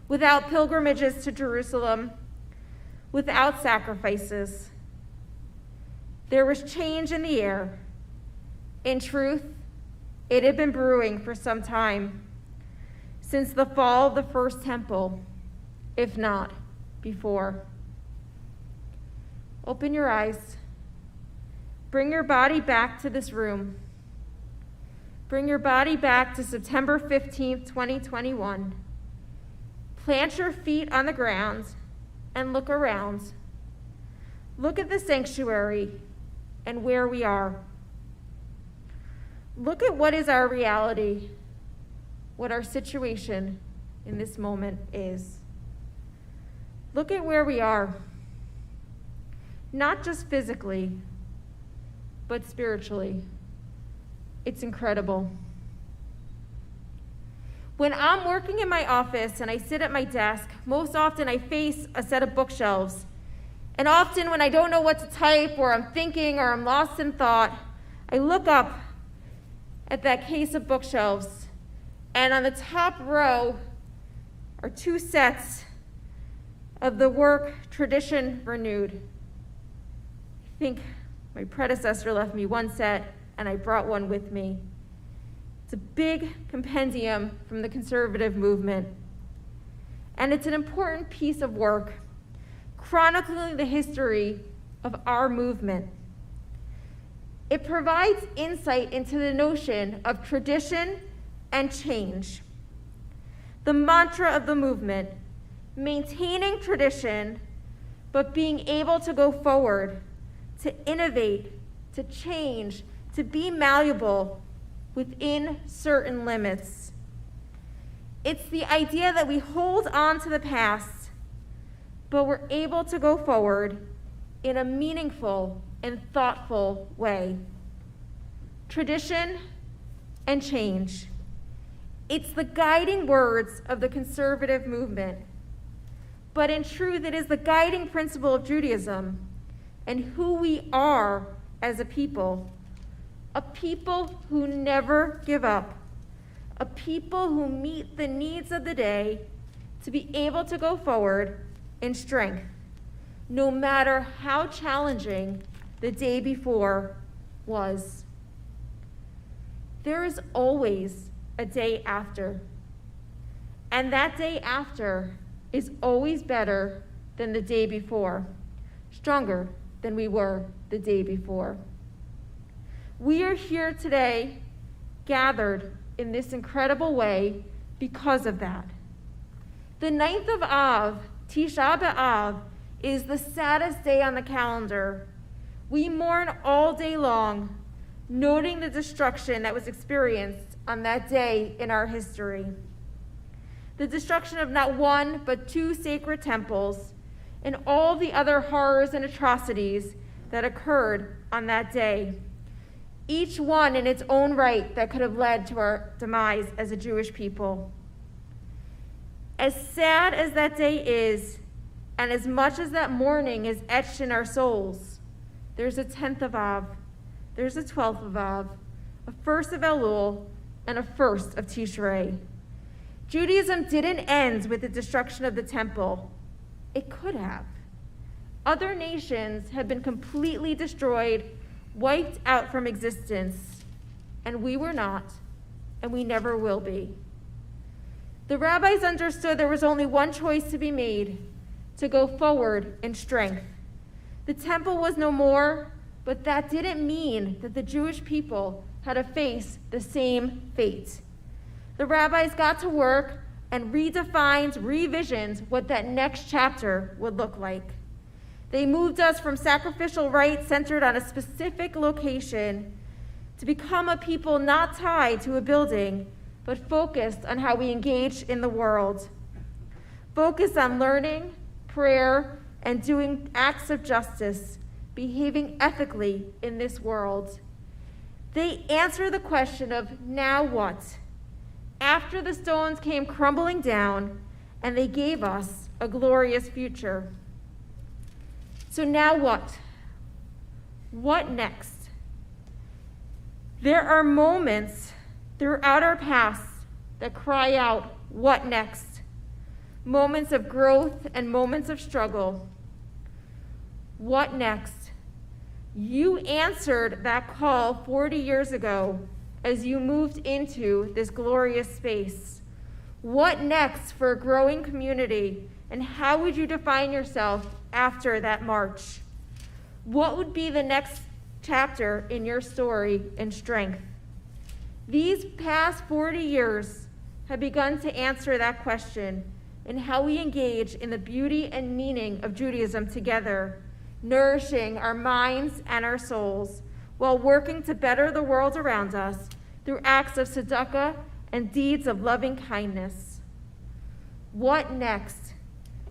without pilgrimages to Jerusalem, without sacrifices? There was change in the air. In truth, it had been brewing for some time, since the fall of the first temple, if not before. Open your eyes. Bring your body back to this room. Bring your body back to September 15th, 2021. Plant your feet on the ground and look around. Look at the sanctuary and where we are. Look at what is our reality, what our situation in this moment is. Look at where we are, not just physically, but spiritually. It's incredible. When I'm working in my office and I sit at my desk, most often I face a set of bookshelves. And often when I don't know what to type, or I'm thinking, or I'm lost in thought, I look up at that case of bookshelves, and on the top row are 2 sets of the work Tradition Renewed. I think my predecessor left me 1 set, and I brought one with me. It's a big compendium from the conservative movement, and it's an important piece of work chronicling the history of our movement. It provides insight into the notion of tradition and change. The mantra of the movement, maintaining tradition, but being able to go forward, to innovate, to change, to be malleable within certain limits. It's the idea that we hold on to the past, but we're able to go forward in a meaningful and thoughtful way. Tradition and change. It's the guiding words of the conservative movement. But in truth, it is the guiding principle of Judaism and who we are as a people who never give up, a people who meet the needs of the day to be able to go forward in strength, no matter how challenging the day before was. There is always a day after, and that day after is always better than the day before, stronger than we were the day before. We are here today, gathered in this incredible way because of that. The 9th of Av, Tisha B'Av, is the saddest day on the calendar. We mourn all day long, noting the destruction that was experienced on that day in our history. The destruction of not 1, but 2 sacred temples, and all the other horrors and atrocities that occurred on that day, each one in its own right that could have led to our demise as a Jewish people. As sad as that day is, and as much as that mourning is etched in our souls, there's a 10th of Av, there's a 12th of Av, a 1st of Elul, and a 1st of Tishrei. Judaism didn't end with the destruction of the temple. It could have. Other nations have been completely destroyed, wiped out from existence, and we were not, and we never will be. The rabbis understood there was only one choice to be made, to go forward in strength. The temple was no more, but that didn't mean that the Jewish people had to face the same fate. The rabbis got to work and redefined, revisioned what that next chapter would look like. They moved us from sacrificial rites centered on a specific location to become a people not tied to a building, but focused on how we engage in the world. Focused on learning, prayer, and doing acts of justice, behaving ethically in this world. They answer the question of now what? After the stones came crumbling down, and they gave us a glorious future. So now what? What next? There are moments throughout our past that cry out, what next? Moments of growth and moments of struggle. What next? You answered that call 40 years ago as you moved into this glorious space. What next for a growing community, and how would you define yourself after that march? What would be the next chapter in your story and strength? These past 40 years have begun to answer that question in how we engage in the beauty and meaning of Judaism together, nourishing our minds and our souls while working to better the world around us through acts of tzedakah and deeds of loving kindness. What next?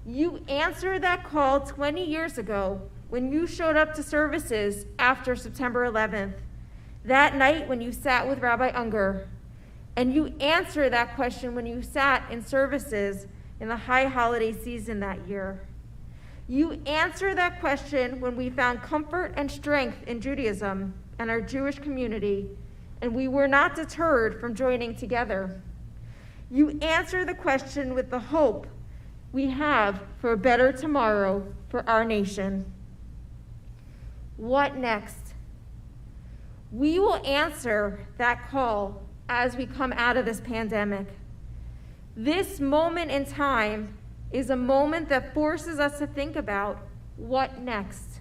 You answered that call 20 years ago when you showed up to services after September 11th, that night when you sat with Rabbi Unger, and you answered that question when you sat in services in the high holiday season that year. You answered that question when we found comfort and strength in Judaism and our Jewish community, and we were not deterred from joining together. You answer the question with the hope we have for a better tomorrow for our nation. What next? We will answer that call as we come out of this pandemic. This moment in time is a moment that forces us to think about what next.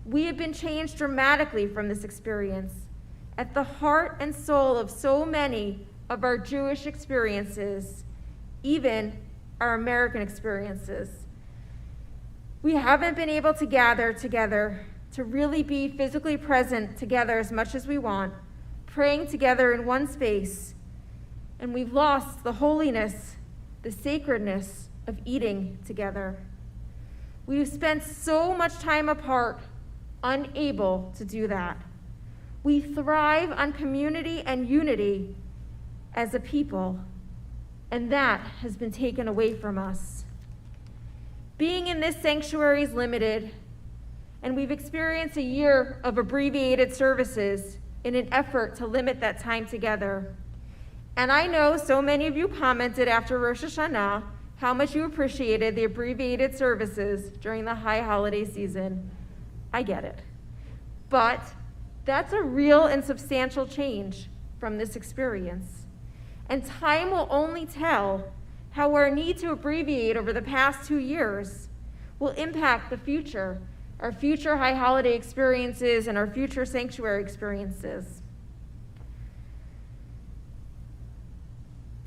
We have been changed dramatically from this experience. At the heart and soul of so many of our Jewish experiences, even our American experiences, we haven't been able to gather together to really be physically present together as much as we want, praying together in one space, and we've lost the holiness, the sacredness of eating together. We've spent so much time apart, unable to do that. We thrive on community and unity as a people, and that has been taken away from us. Being in this sanctuary is limited, and we've experienced a year of abbreviated services in an effort to limit that time together. And I know so many of you commented after Rosh Hashanah how much you appreciated the abbreviated services during the high holiday season. I get it. But that's a real and substantial change from this experience. And time will only tell how our need to abbreviate over the past 2 years will impact the future, our future high holiday experiences and our future sanctuary experiences.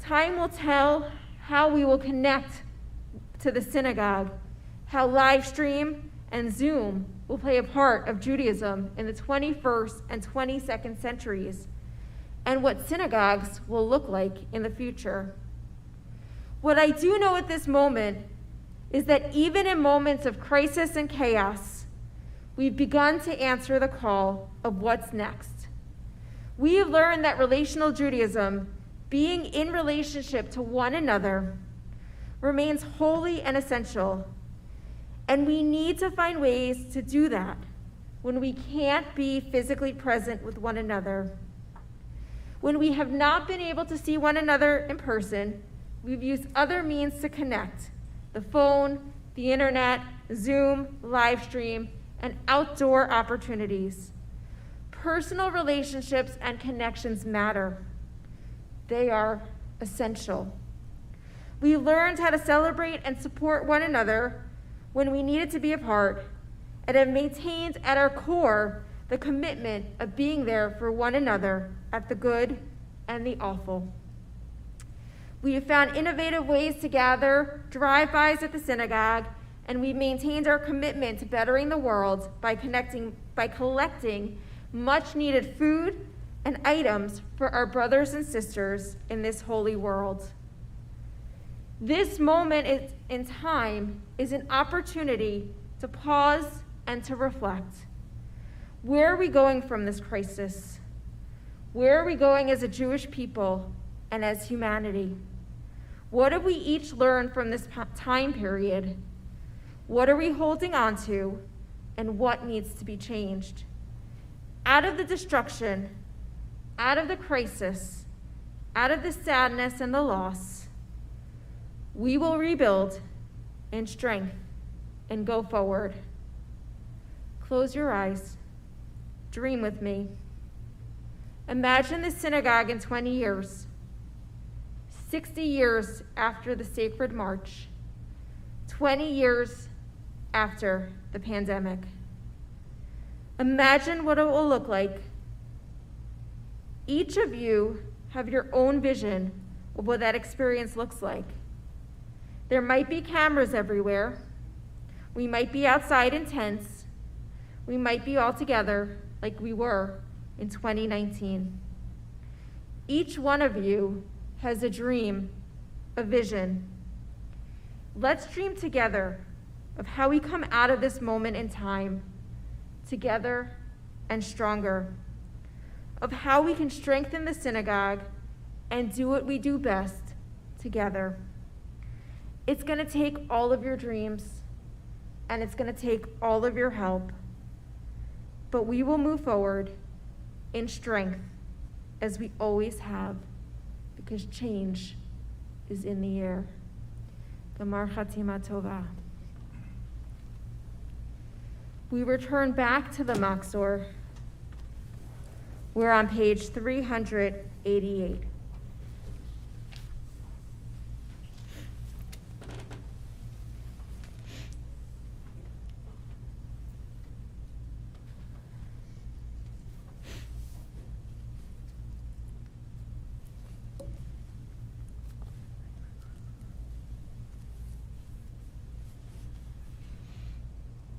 Time will tell how we will connect to the synagogue, how live stream and Zoom will play a part of Judaism in the 21st and 22nd centuries, and what synagogues will look like in the future. What I do know at this moment is that even in moments of crisis and chaos, we've begun to answer the call of what's next. We have learned that relational Judaism, being in relationship to one another, remains holy and essential. And we need to find ways to do that when we can't be physically present with one another. When we have not been able to see one another in person, we've used other means to connect: the phone, the internet, Zoom, live stream, and outdoor opportunities. Personal relationships and connections matter. They are essential. We learned how to celebrate and support one another when we needed to be apart, and have maintained at our core the commitment of being there for one another at the good and the awful. We have found innovative ways to gather, drive-bys at the synagogue, and we maintained our commitment to bettering the world by collecting much-needed food and items for our brothers and sisters in this holy world. This moment in time is an opportunity to pause and to reflect. Where are we going from this crisis? Where are we going as a Jewish people and as humanity? What have we each learned from this time period? What are we holding on to, and what needs to be changed? Out of the destruction, out of the crisis, out of the sadness and the loss, we will rebuild in strength and go forward. Close your eyes. Dream with me. Imagine the synagogue in 20 years, 60 years after the Sacred March, 20 years after the pandemic. Imagine what it will look like. Each of you have your own vision of what that experience looks like. There might be cameras everywhere. We might be outside in tents. We might be all together like we were in 2019. Each one of you has a dream, a vision. Let's dream together of how we come out of this moment in time together and stronger, of how we can strengthen the synagogue and do what we do best together. It's going to take all of your dreams, and it's going to take all of your help, but we will move forward in strength as we always have, because change is in the air. Gamar Chatima Tova. We return back to the Machzor. We're on page 388.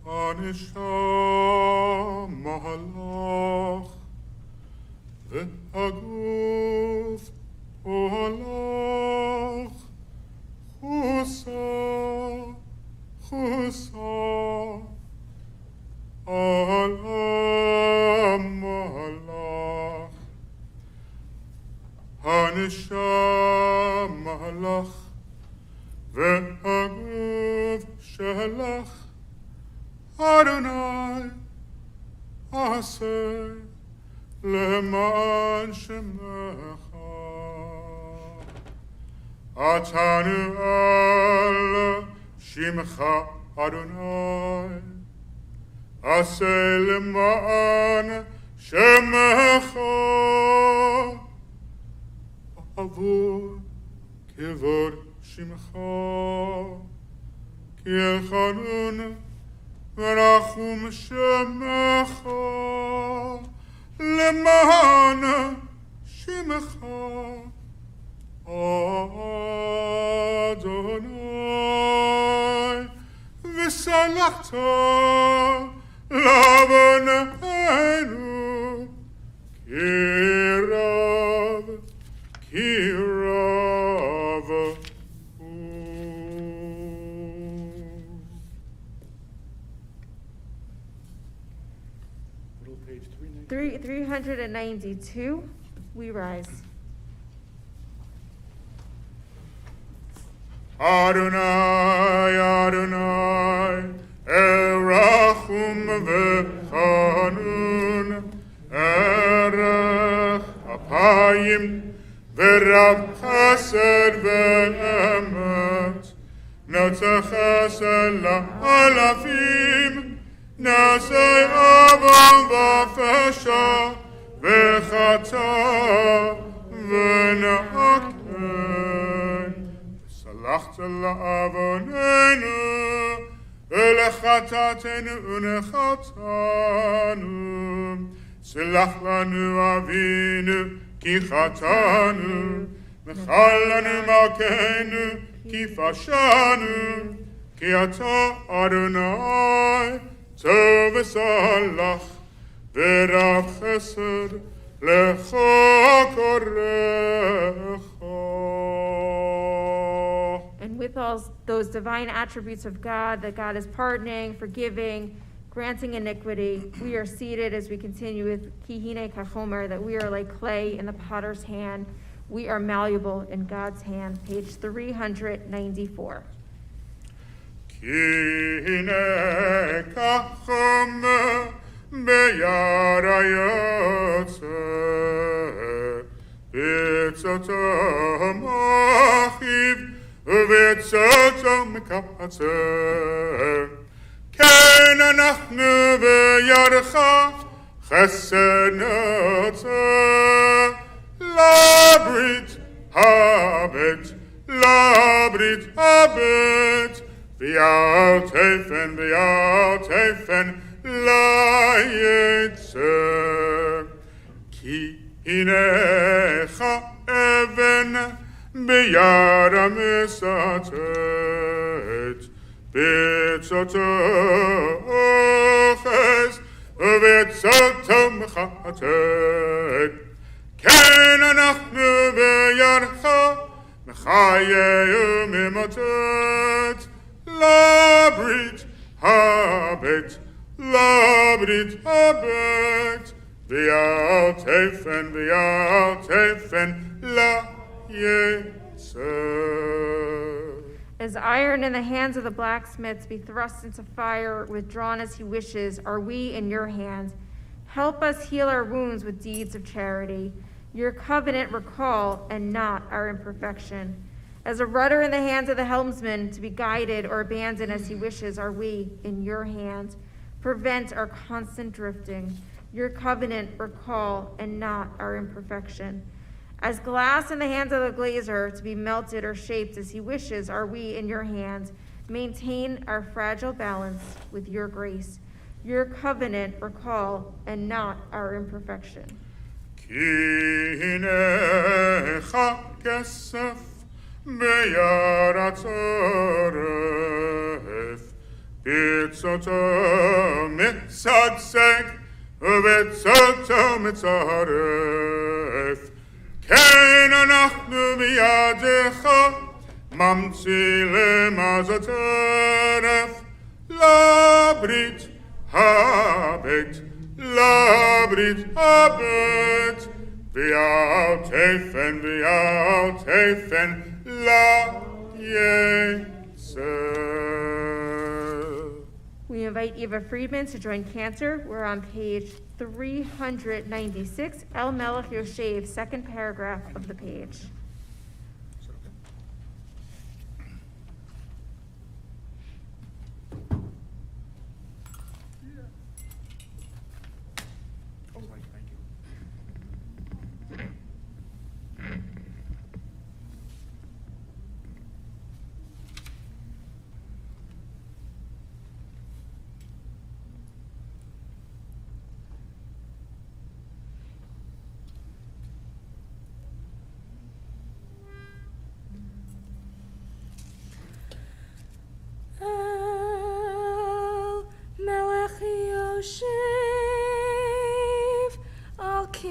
הנשם מהלך והגוף הולך חוסה חוסה על המהלך הנשם מהלך והגוף שלך Adonai, Aseh, Leman Shemecha. Atanu al Shimcha Adonai, Aseh Leman Shemecha. Avur Kivod Shimcha, Ki Elchanun ורחום שמך למען שמך אדוני וסלחת לעווננו כי רב Page 392, we rise. Adonai, Adonai, Erachum v'chanun, Erech apayim, v'rav chesed v'emet, Notzeh chesed la'alafim, נעשה עוון ופשע וחטא ונעקן סלחת לעווננו ולחטאתנו ונחתנו סלח לנו אבינו כי חטאנו מחל לנו מלכנו כי פשענו כי אתה אדוני טוב וסלח ורב חסד לך קורך. And with all those divine attributes of God, that God is pardoning, forgiving, granting iniquity, we are seated as we continue with Kihine Kachomer, that we are like clay in the potter's hand. We are malleable in God's hand. Page 394. כי הנה כחומר ביד היוצר, ברצותיו בעצתו מרחיב, ובעצתו מקצר. כן אנחנו בידך חסד נוצר, לברית הבט, לברית הבט, ויעל תפן ליצר. כי הנך אבן ביד המסתת, בעצתו אוחז ובעצתו מחתת. כן אנחנו בידך מחיה וממתת, לברית הבט, לברית הבט, ויעל תפן ליצר. As iron in the hands of the blacksmiths be thrust into fire, withdrawn as he wishes, are we in your hands. Help us heal our wounds with deeds of charity. Your covenant recall and not our imperfection. As a rudder in the hands of the helmsman, to be guided or abandoned as he wishes, are we in your hands. Prevent our constant drifting. Your covenant recall and not our imperfection. As glass in the hands of the glazer, to be melted or shaped as he wishes, are we in your hands. Maintain our fragile balance with your grace. Your covenant recall and not our imperfection. כי הנך כסף ביד הצורף, ברצותו מצגשג וברצותו מצרף. כן אנחנו בידך ממצילים אז הטרף, לברית הבט, לברית הבט, ויעל תפן ליצר. We invite Eva Friedman to join Cantor. We're on page 396, El Melech Yoshev, second paragraph of the page.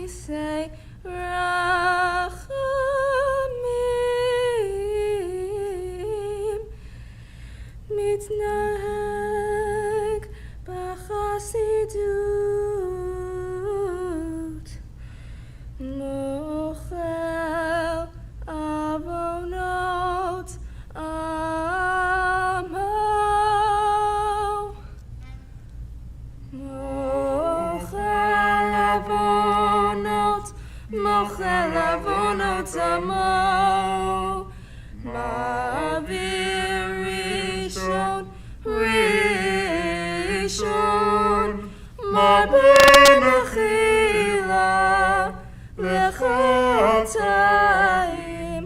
Say Rachamim mitnaheg b'chasidut mochel avonot amo mochel avonot amo, ma'avir rishon, marbe mechila lechatayim,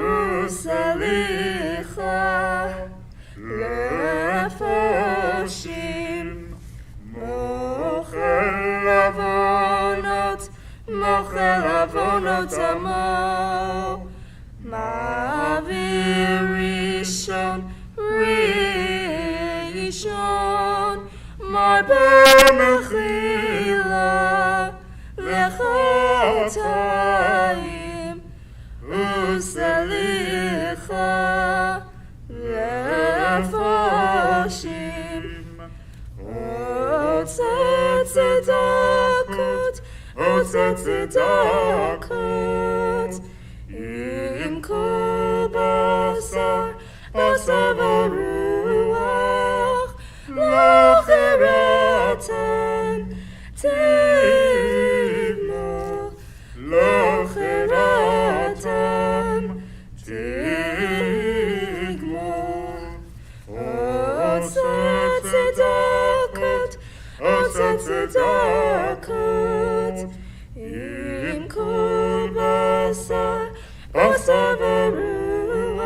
usalicha lefoshim, mochel avonot amo, ma'avir rishon, marbe mechila lechatayim, usalicha lefoshim, tzedakot, im kol basar v'ruach, lo cheratan tivno, lo cheratan דקות עם כל בשר ורוח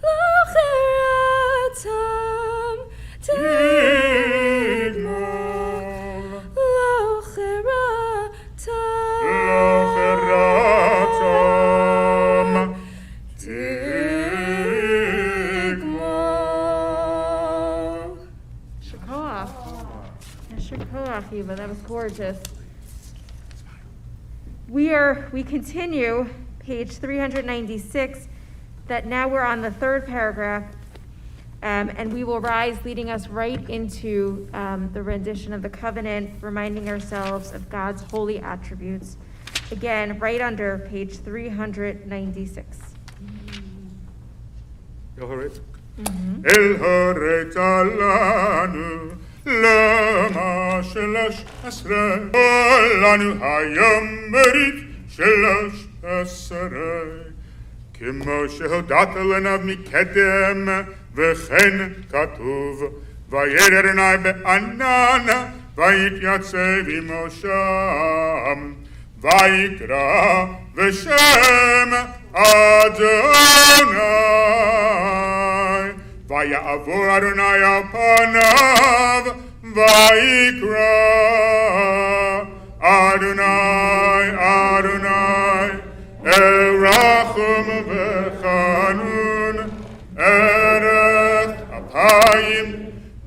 לא חירתם תגמור לא חירתם תגמור. Shakoach. Shakoach, Eva. That was gorgeous. We continue, page 396, that now we're on the third paragraph, and we will rise, leading us right into the rendition of the covenant, reminding ourselves of God's holy attributes. Again, right under page 396. אל הורית לנו למה 13 לנו היום ברית 13 כמו שהודעת לנו מקדם וכן כתוב וירא אדוני בענן ויתייצב עמו שם ויקרא בשם אדוני ויעבור אדוני על פניו ויקרא אדוני אדוני אל רחום וחנון ערך אפיים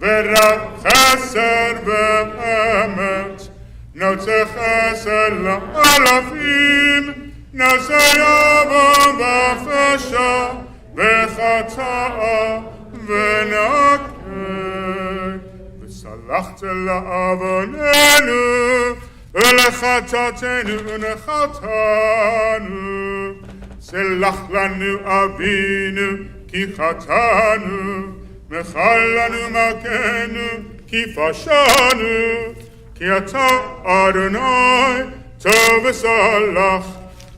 ורב חסד ואמת נוצר חסד לאלפים נעשה יבוא ופשע וחטאה ונקה וסלחת לעווננו ולחטאתנו ונחתנו סלח לנו אבינו כי חטאנו מחל לנו מכנו כי פשענו כי אתה אדוני טוב וסלח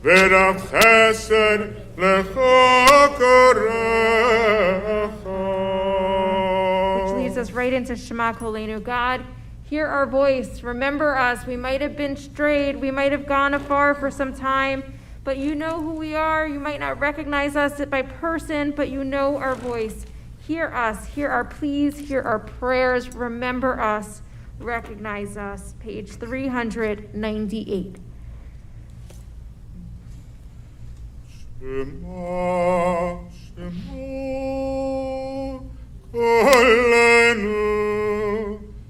ורב חסד Which leads us right into Shema Kolenu. God, hear our voice. Remember us. We might have been strayed. We might have gone afar for some time, but you know who we are. You might not recognize us by person, but you know our voice. Hear us. Hear our pleas. Hear our prayers. Remember us. Recognize us. Page 398. Shema, Shema, Kolenu,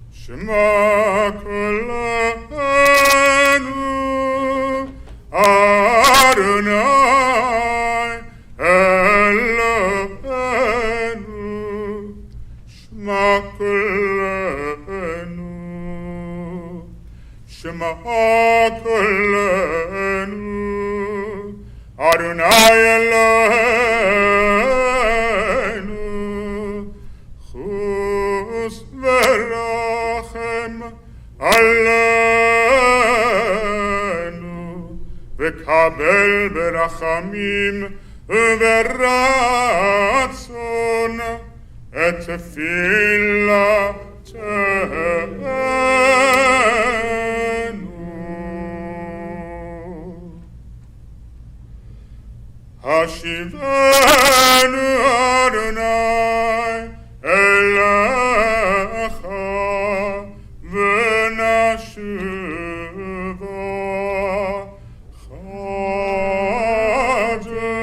Shema, Kolenu, Adonai, Eloheinu, Shema, Kolenu, Shema, Kolenu, Adonai Eloheinu, chus verachem aleinu, vekabel berachamim uveratzon et tefillatenu. Hashivenu Adonai elecha v'nashuva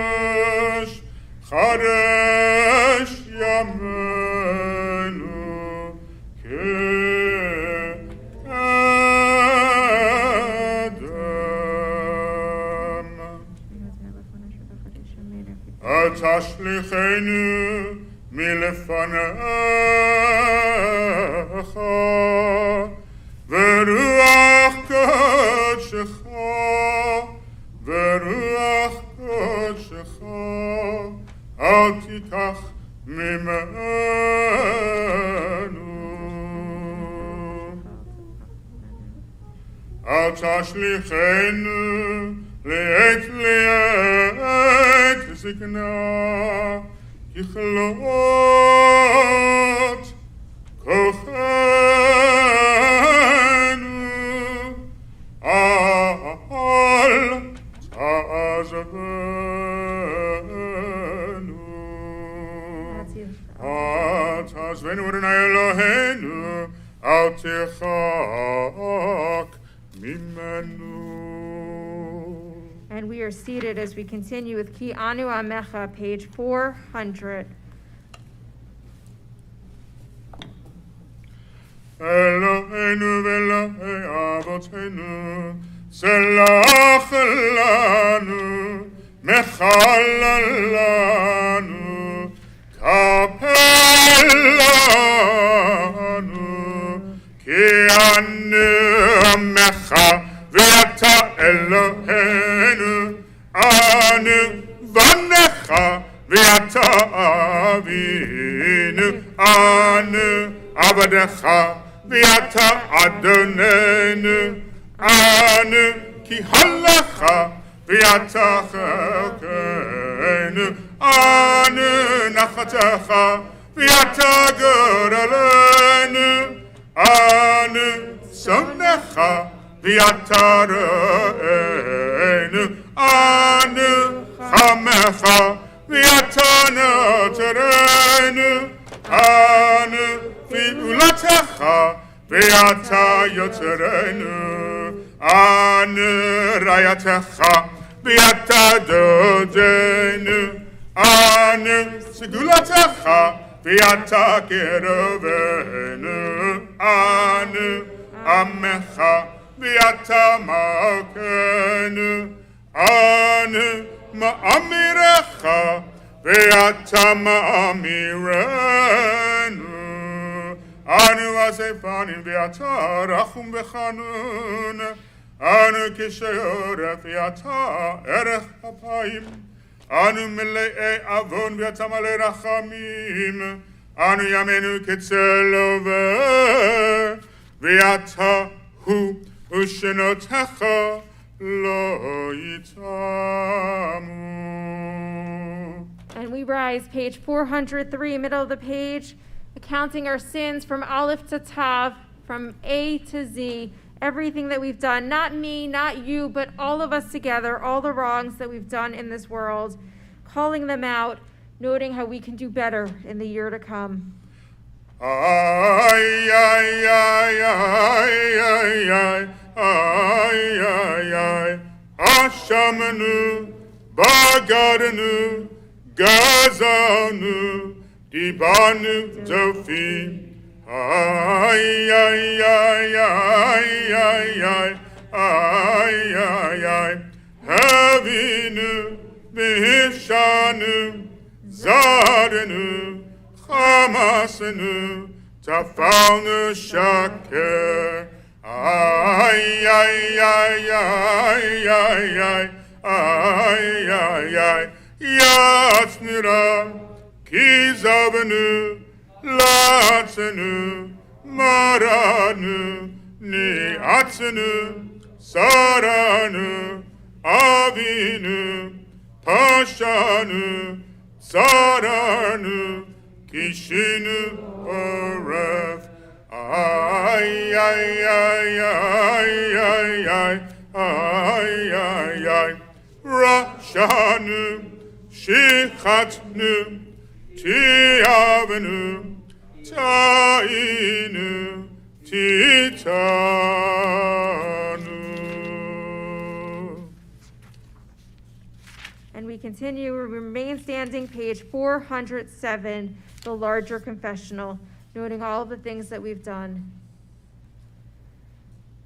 chadesh chadesh yamenu תשליכנו מלפניך ורוח קודשך אל תיקח ממנו אל תשליכנו לעת זקנה ככלות כוחנו And we are seated as we continue with Ki Anu Amecha, page 400. Eloheinu ve'Elokei avotenu, selach lanu, mechal lanu, kapel lanu, ki anu amecha ve'ata Eloheinu, anu vanecha ve'ata avinu, anu avadecha ve'ata Adonenu, anu ki halacha ve'ata chelkenu, anu nachatecha ve'ata goralenu, anu sonecha ve'ata re'enu, anu chamecha ve'ata noterenu, anu fi'ulatecha ve'ata yotzerenu, anu rayatecha ve'ata dodenu, anu segulatecha ve'ata kerovenu, anu amecha ve'ata malkenu, anu ma'amirecha ve'ata ma'amirenu, anu asefanim ve'ata rachum v'chanun, anu kisheyoref ve'ata erech apayim, anu mele'e avon ve'ata malei rachamim, anu yamenu ketzelove ve'ata hu ushenotecha lo yitamu. And we rise, page 403, middle of the page, counting our sins from Aleph to Tav, from A to Z, everything that we've done, not me, not you, but all of us together, all the wrongs that we've done in this world, calling them out, noting how we can do better in the year to come. Ay, ay, ay, ay, ay, ay, ay, ay, ay, Ashamanu, Bagadanu, Gazanu, Dibanu, Zofi. Ay, ay, ay, ay, ay, ay, ay, ay, ay, Havinu, Vishanu, Zadanu, Hamasanu, Tafanu, Shaker. Ay, ay, ay, ay, ay, ay, ay, ay, ay, Yatsnira, Kizavanu, Latsanu, Maranu, Niatsanu, Saranu, Avinu, Pashanu, Saranu, Kishinu, Oref. Ay, ay, ay, ay, ay, ay, ay, ay, ay, Rashanu, Shichatnu, Tiavenu, Tainu, Titanu. And we continue, we remain standing, page 407, the larger confessional, noting all of the things that we've done.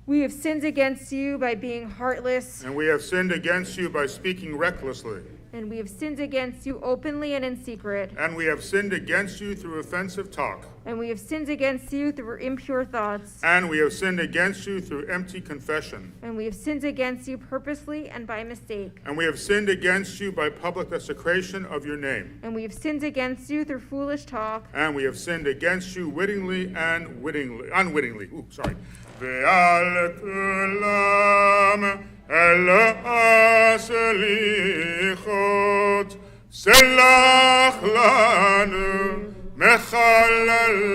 We have sinned against you by being heartless, And we have sinned against you by speaking recklessly. and we have sinned against you openly and in secret, And we have sinned against you through offensive talk. and we have sinned against you through impure thoughts, And we have sinned against you through empty confession. and we have sinned against you purposely and by mistake, And we have sinned against you by public desecration of your name. and we have sinned against you through foolish talk, And we have sinned against you wittingly and unwittingly. Ve'al kulam el aselichot selach lanu mechal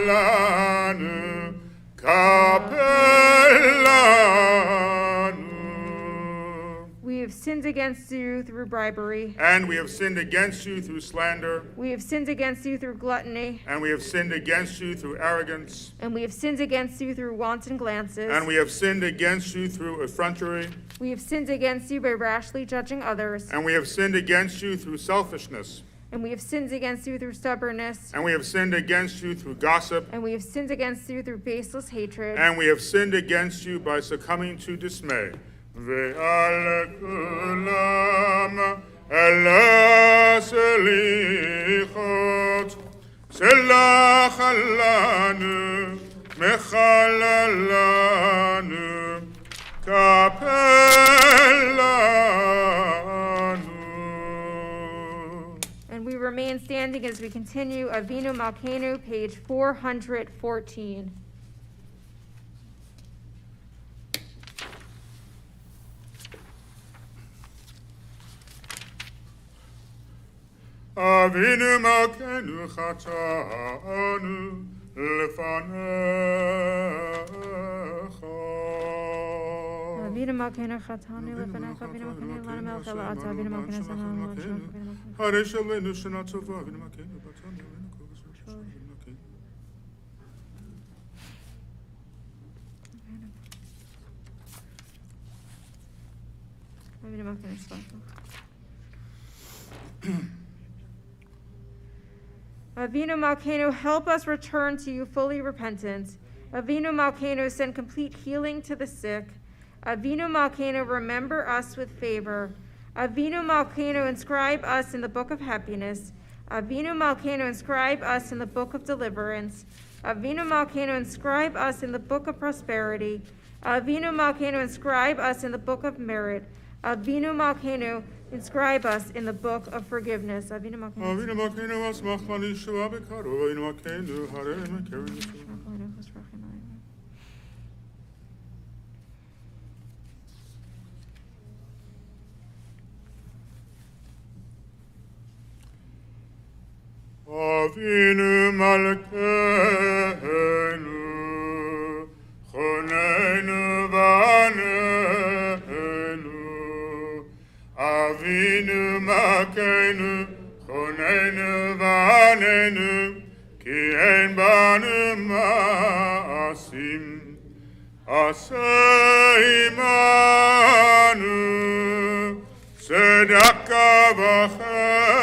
lanu kapel lanu. we have sinned against you through bribery. And we have sinned against you through slander. We have sinned against you through gluttony. And we have sinned against you through arrogance. And we have sinned against you through wanton glances. And we have sinned against you through effrontery. We have sinned against you by rashly judging others. And we have sinned against you through selfishness. And we have sinned against you through stubbornness. And we have sinned against you through gossip. And we have sinned against you through baseless hatred. And we have sinned against you by succumbing to dismay. Ve'al kulam ela selichot selach alanu mechal alanu kapelanu. And we remain standing as we continue Avinu Malkeinu, page 414. Avinu Malkeinu chata'anu lefanecha. Avinu Malkeinu chatanu lefanecha, Avinu Malkeinu lana melech ela'ata, Avinu Malkeinu sananu l'shem, Avinu Malkeinu. Harei shalenu shana tova, Avinu Malkeinu batanu, Avinu kol v'zor Avinu Malkeinu. Avinu Malkeinu shlachnu. Avinu Malkeinu, help us return to you fully repentant. Avinu Malkeinu, send complete healing to the sick. Avinu Malkeinu, remember us with favor. Avinu Malkeinu, inscribe us in the book of happiness. Avinu Malkeinu, inscribe us in the book of deliverance. Avinu Malkeinu, inscribe us in the book of prosperity. Avinu Malkeinu, inscribe us in the book of merit. Avinu Malkeinu, inscribe us in the book of forgiveness. Avinu Malkeinu. Avinu Malkeinu asmach lanu yeshua b'karov, Avinu Malkeinu harei mekeren yeshua. Avinu Malkeinu choneinu v'aneinu. Avinu Malkeinu choneinu v'aneinu ki ein banu ma'asim asei imanu tzedaka v'chesed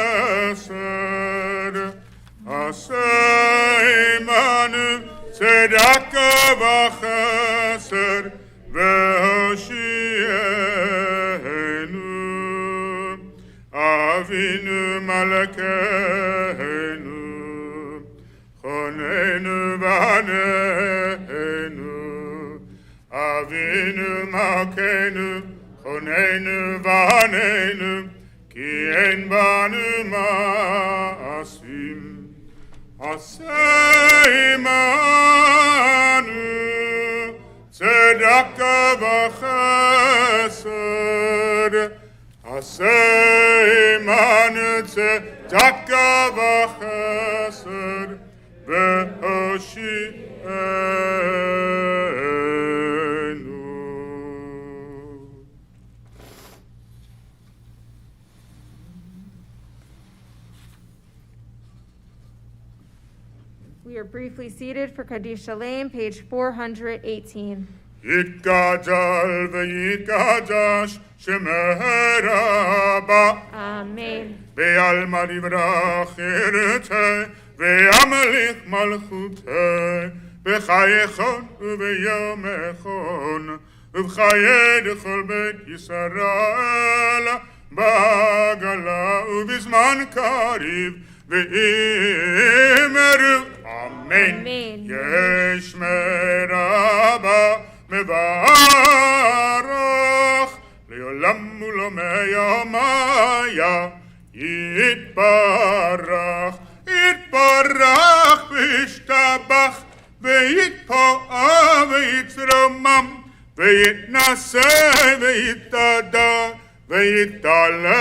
asei imanu tzedaka v'chesed v'hoshienu. Avinu Malkeinu choneinu v'aneinu. Avinu Malkeinu choneinu v'aneinu ki ein banu ma'asim asei imanu tzedaka v'chesed asei imanu tzedaka v'chesed v'hoshienu. We are briefly seated for Kaddish Shalem, page 418. Yitgadal v'yitgadash shemeh rabba Amen. ve'alma divrach irte ve'amelich malchute v'chayechon u'v'yomechon u'v'chaye d'chol beit Yisrael ba'gala u'bizman kariv ve'imeru Amen. Amen. Yesh meraba mevarach le'olam u'lomeyamaya yitbarach v'yishtabach v'yitpo'a v'yitzromam v'yitnaseh v'yitada v'yitala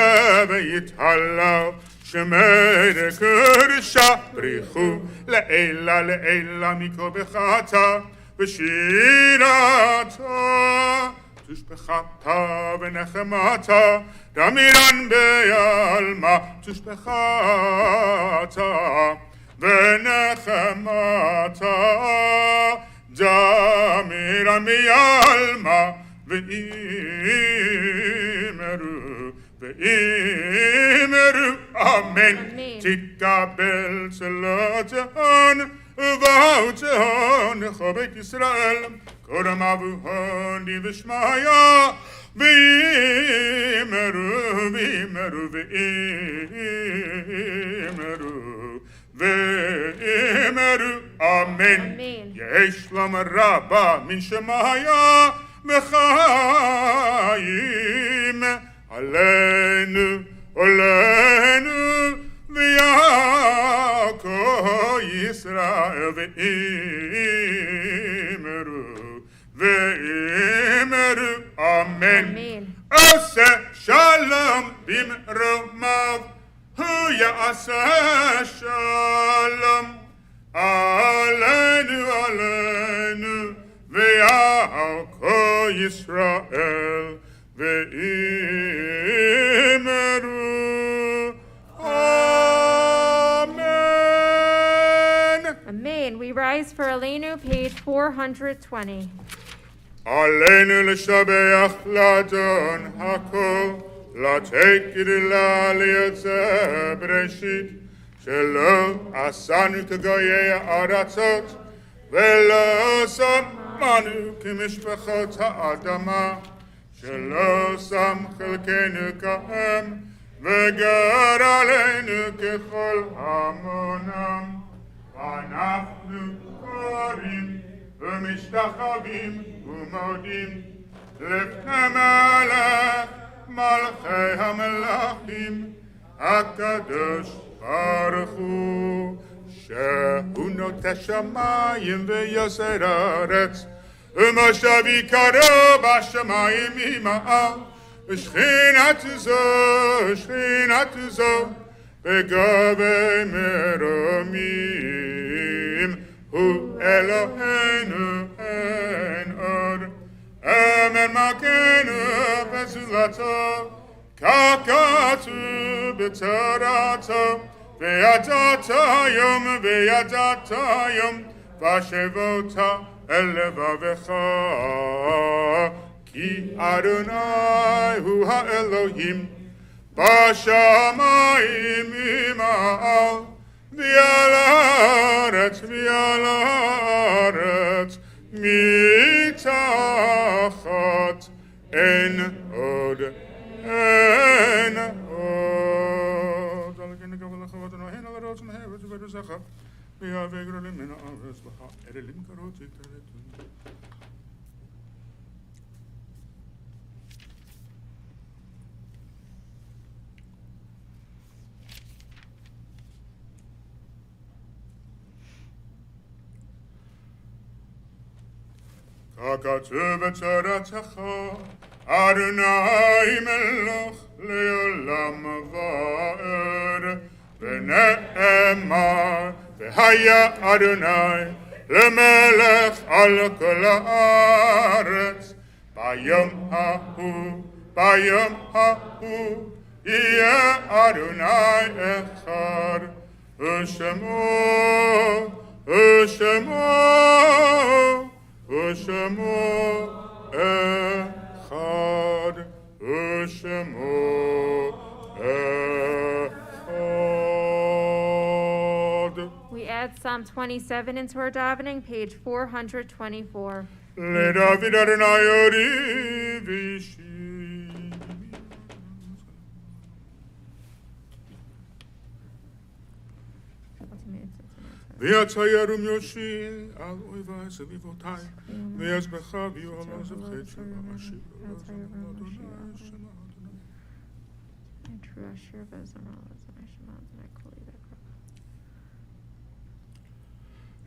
v'yithalav Shemei Kersha Brichu Le'ela Miko Bechata V'shirata Tu תשפחתה ונחמתה, דמירן בעלמה, תשפחתה ונחמתה, דמירן בעלמה, ואימרו, אמן. תתקבל צלותיהן ובאותיהן לכל בית ישראל, קודם אבוהן ושמיא, ואימרו, אמן. יש להם רבה מן שמיא וחיים, עלינו ויעקב ישראל, ואימרו, אמן. עושה שלום במרומיו, הוא יעשה שלום עלינו ויעקב ישראל, ואימרו, amen. Amen. We rise for Aleinu, page 420. עלינו לשבח לאדון הכל, לתת גדולה ליוצא בראשית, שלא עשנו כגויי הארצות, ולא שמנו כמשפחות האדמה, שלא שם חלקנו כהם, וגר עלינו ככל המונם. אנחנו קוראים ומשתחווים ומודים לפני מלך מלכי המלכים, הקדוש ברוך הוא, שהוא נוטה שמיים ויוסר ארץ, ומושב יקרו בשמיים ממעל, ושכינת זו בגבי מרומים, הוא אלוהינו אין עוד, אמן מכנו בזולתו, כך כתוב בתורתו, וידעת יום ושבות אל לבבך, כי אדוני הוא האלוהים בשמיים ממעל, ועל הארץ מתחת, אין עוד. ככתוב בתורתך, אדוני מלך לעולם ועד, ונאמר, והיה אדוני למלך על כל הארץ, ביום ההוא יהיה אדוני אחד, ושמו אחד, We add Psalm 27 into our davening, page 424. לדוד אדוני אורי ויציירום יושי על אויבי סביבותי, ויזבח ויהיו עליו זבחי תשובה אשיב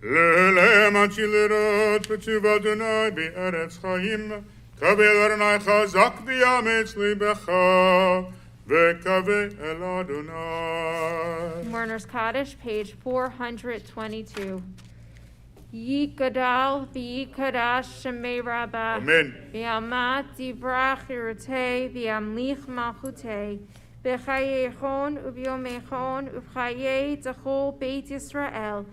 למענתי לראות בטוב אדוני בארץ חיים, קבל אדוני חזק ויאמץ ליבך, וקווה אל אדוני. Mourner's Kaddish, page 422. Yikadal v'yikadash shemei rabbah. Amen. V'amat divrach irutei v'amlich malchutei. B'chayechon u'vyomechon u'chayei t'chol Beit Yisrael.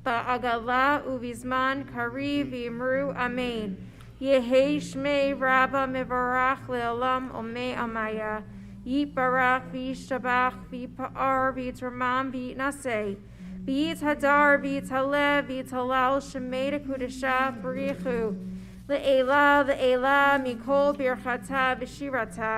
Ba'agala u'vizman kari v'imru amen. Yehei shmei rabba mevarach le'olam omei amaya. Yitbarach v'yishtabach v'yipa'ar v'yitramam v'yitnaseh. V'yithadar v'yithalev v'yithalal shemei dekudesha b'richu. Le'ela mikol birchata v'shirata.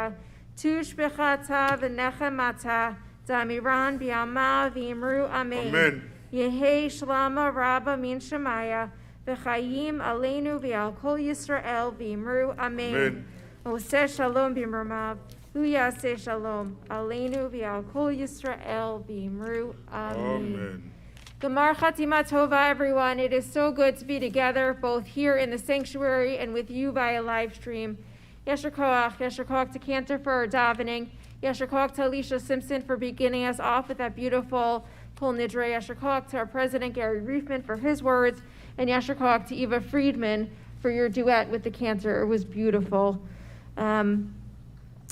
Tush b'chata v'nechemata. Damiran b'yama v'imru amen. Amen. Yehei shlama rabba min shemaya. V'chayim aleinu v'al kol Yisrael v'imru amen. Amen. Oseh shalom b'mramav. Hu yaseh shalom. Aleinu v'al kol Yisrael v'imru amen. Amen. Gemar Chatima Tova, everyone. It is so good to be together, both here in the sanctuary and with you via live stream. Yesher Koach to Cantor for our davening. Yesher Koach to Alicia Simpson for beginning us off with that beautiful Kol Nidre. Yesher Koach to our president, Gary Reifman, for his words. And Yesher Koach to Eva Friedman for your duet with the Cantor. It was beautiful.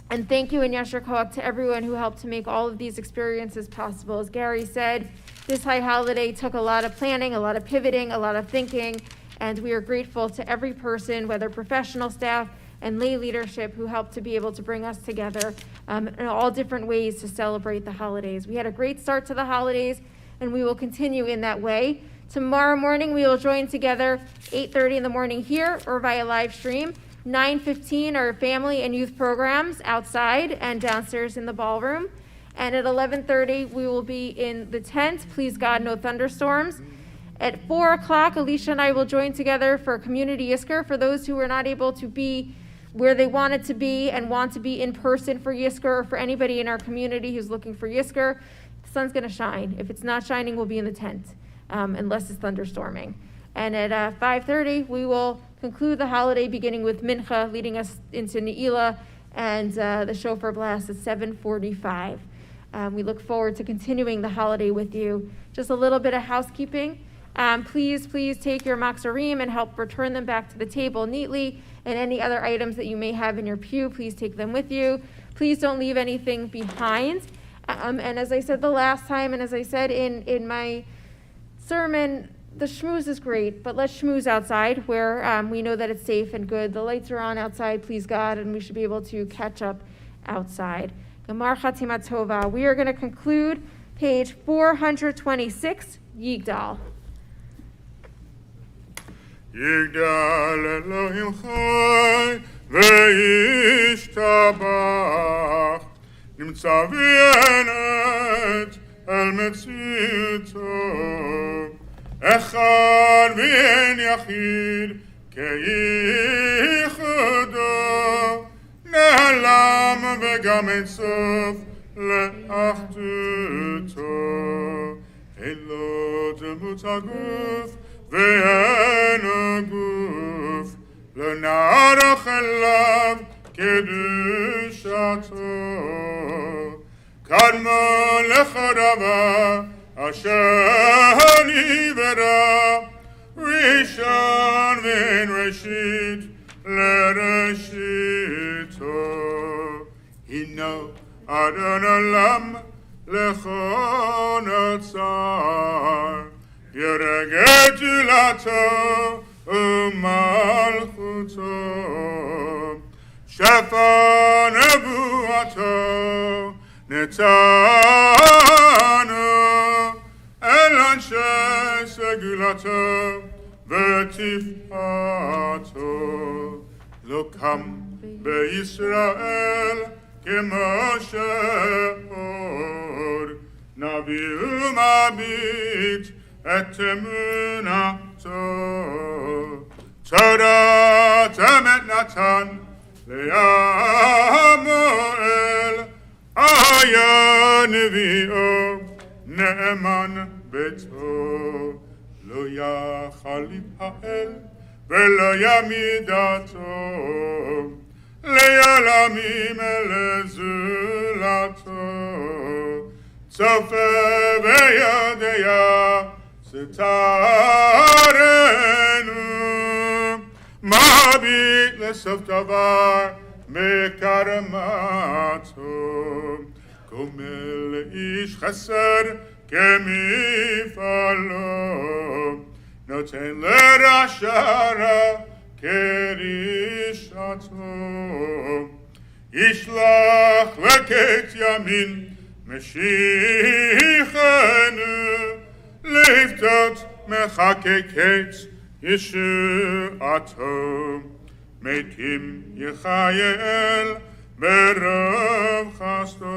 And thank you, and Yesher Koach to everyone who helped to make all of these experiences possible. As Gary said, this high holiday took a lot of planning, a lot of pivoting, a lot of thinking, and we are grateful to every person, whether professional staff and lay leadership, who helped to be able to bring us together in all different ways to celebrate the holidays. We had a great start to the holidays, and we will continue in that way. Tomorrow morning, we will join together 8:30 in the morning here or via live stream. 9:15 are family and youth programs outside and downstairs in the ballroom. And at 11:30, we will be in the tent. Please God, no thunderstorms. At 4 o'clock, Alicia and I will join together for community Yizkor for those who are not able to be where they wanted to be and want to be in person for Yizkor, or for anybody in our community who's looking for Yizkor. The sun's going to shine. If it's not shining, we'll be in the tent, unless it's thunderstorming. And at 5:30, we will conclude the holiday beginning with Mincha, leading us into Ne'ilah, and the shofar blast at 7:45. We look forward to continuing the holiday with you. Just a little bit of housekeeping. Please take your maksarim and help return them back to the table neatly. And any other items that you may have in your pew, please take them with you. Please don't leave anything behind. And as I said the last time, and as I said in my sermon, the schmooze is great, but let's schmooze outside where we know that it's safe and good. The lights are on outside, please God, and we should be able to catch up outside. Gemar Chatima Tova. We are going to conclude page 426, Yigdal. Yigdal Elohim Chai ve'yishtabach nimtza v'yenet el metziuto echad v'en yachid ke'ichudo נעלם וגם אין סוף לאחדותו. אין לו דמות הגוף ואין הגוף, לא נערוך אליו קדושתו. קדמה לחרבה אשר נברא, ראשון ואין ראשית לראשיתו. הינו אדון עולם לכל נוצר, יראה גדולתו ומלכותו, שפע נבואתו נתנו אל אנשי סגולתו ותפארתו. לא קם בישראל כמו שעוד, נביא ומביט את אמונתו. תורת אמת נתן לעמואל, היה נביאו נאמן ביתו. לא יכל להתפעל ולא ימיד דתו, ליעלמים לזולתו. צופה ויודע סתר Abit lesof davar mekarmato. Gomel ish chesed kemifalo. Noten lerashara kerishato. Ishlach leket yamin meshichenu. Liftot mechakeket Yeshuato. Mekim Yechayel Berav Chasto.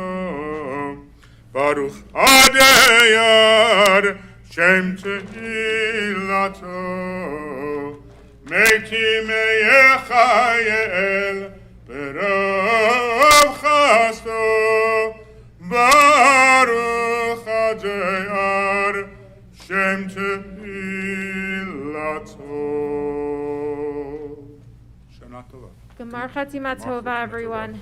Baruch Adayar Shem Tehilato. Mekim Yechayel Berav Chasto. Baruch Adayar Shem Tehilato. Shana Tova. Gemar Chatzima Tova, everyone.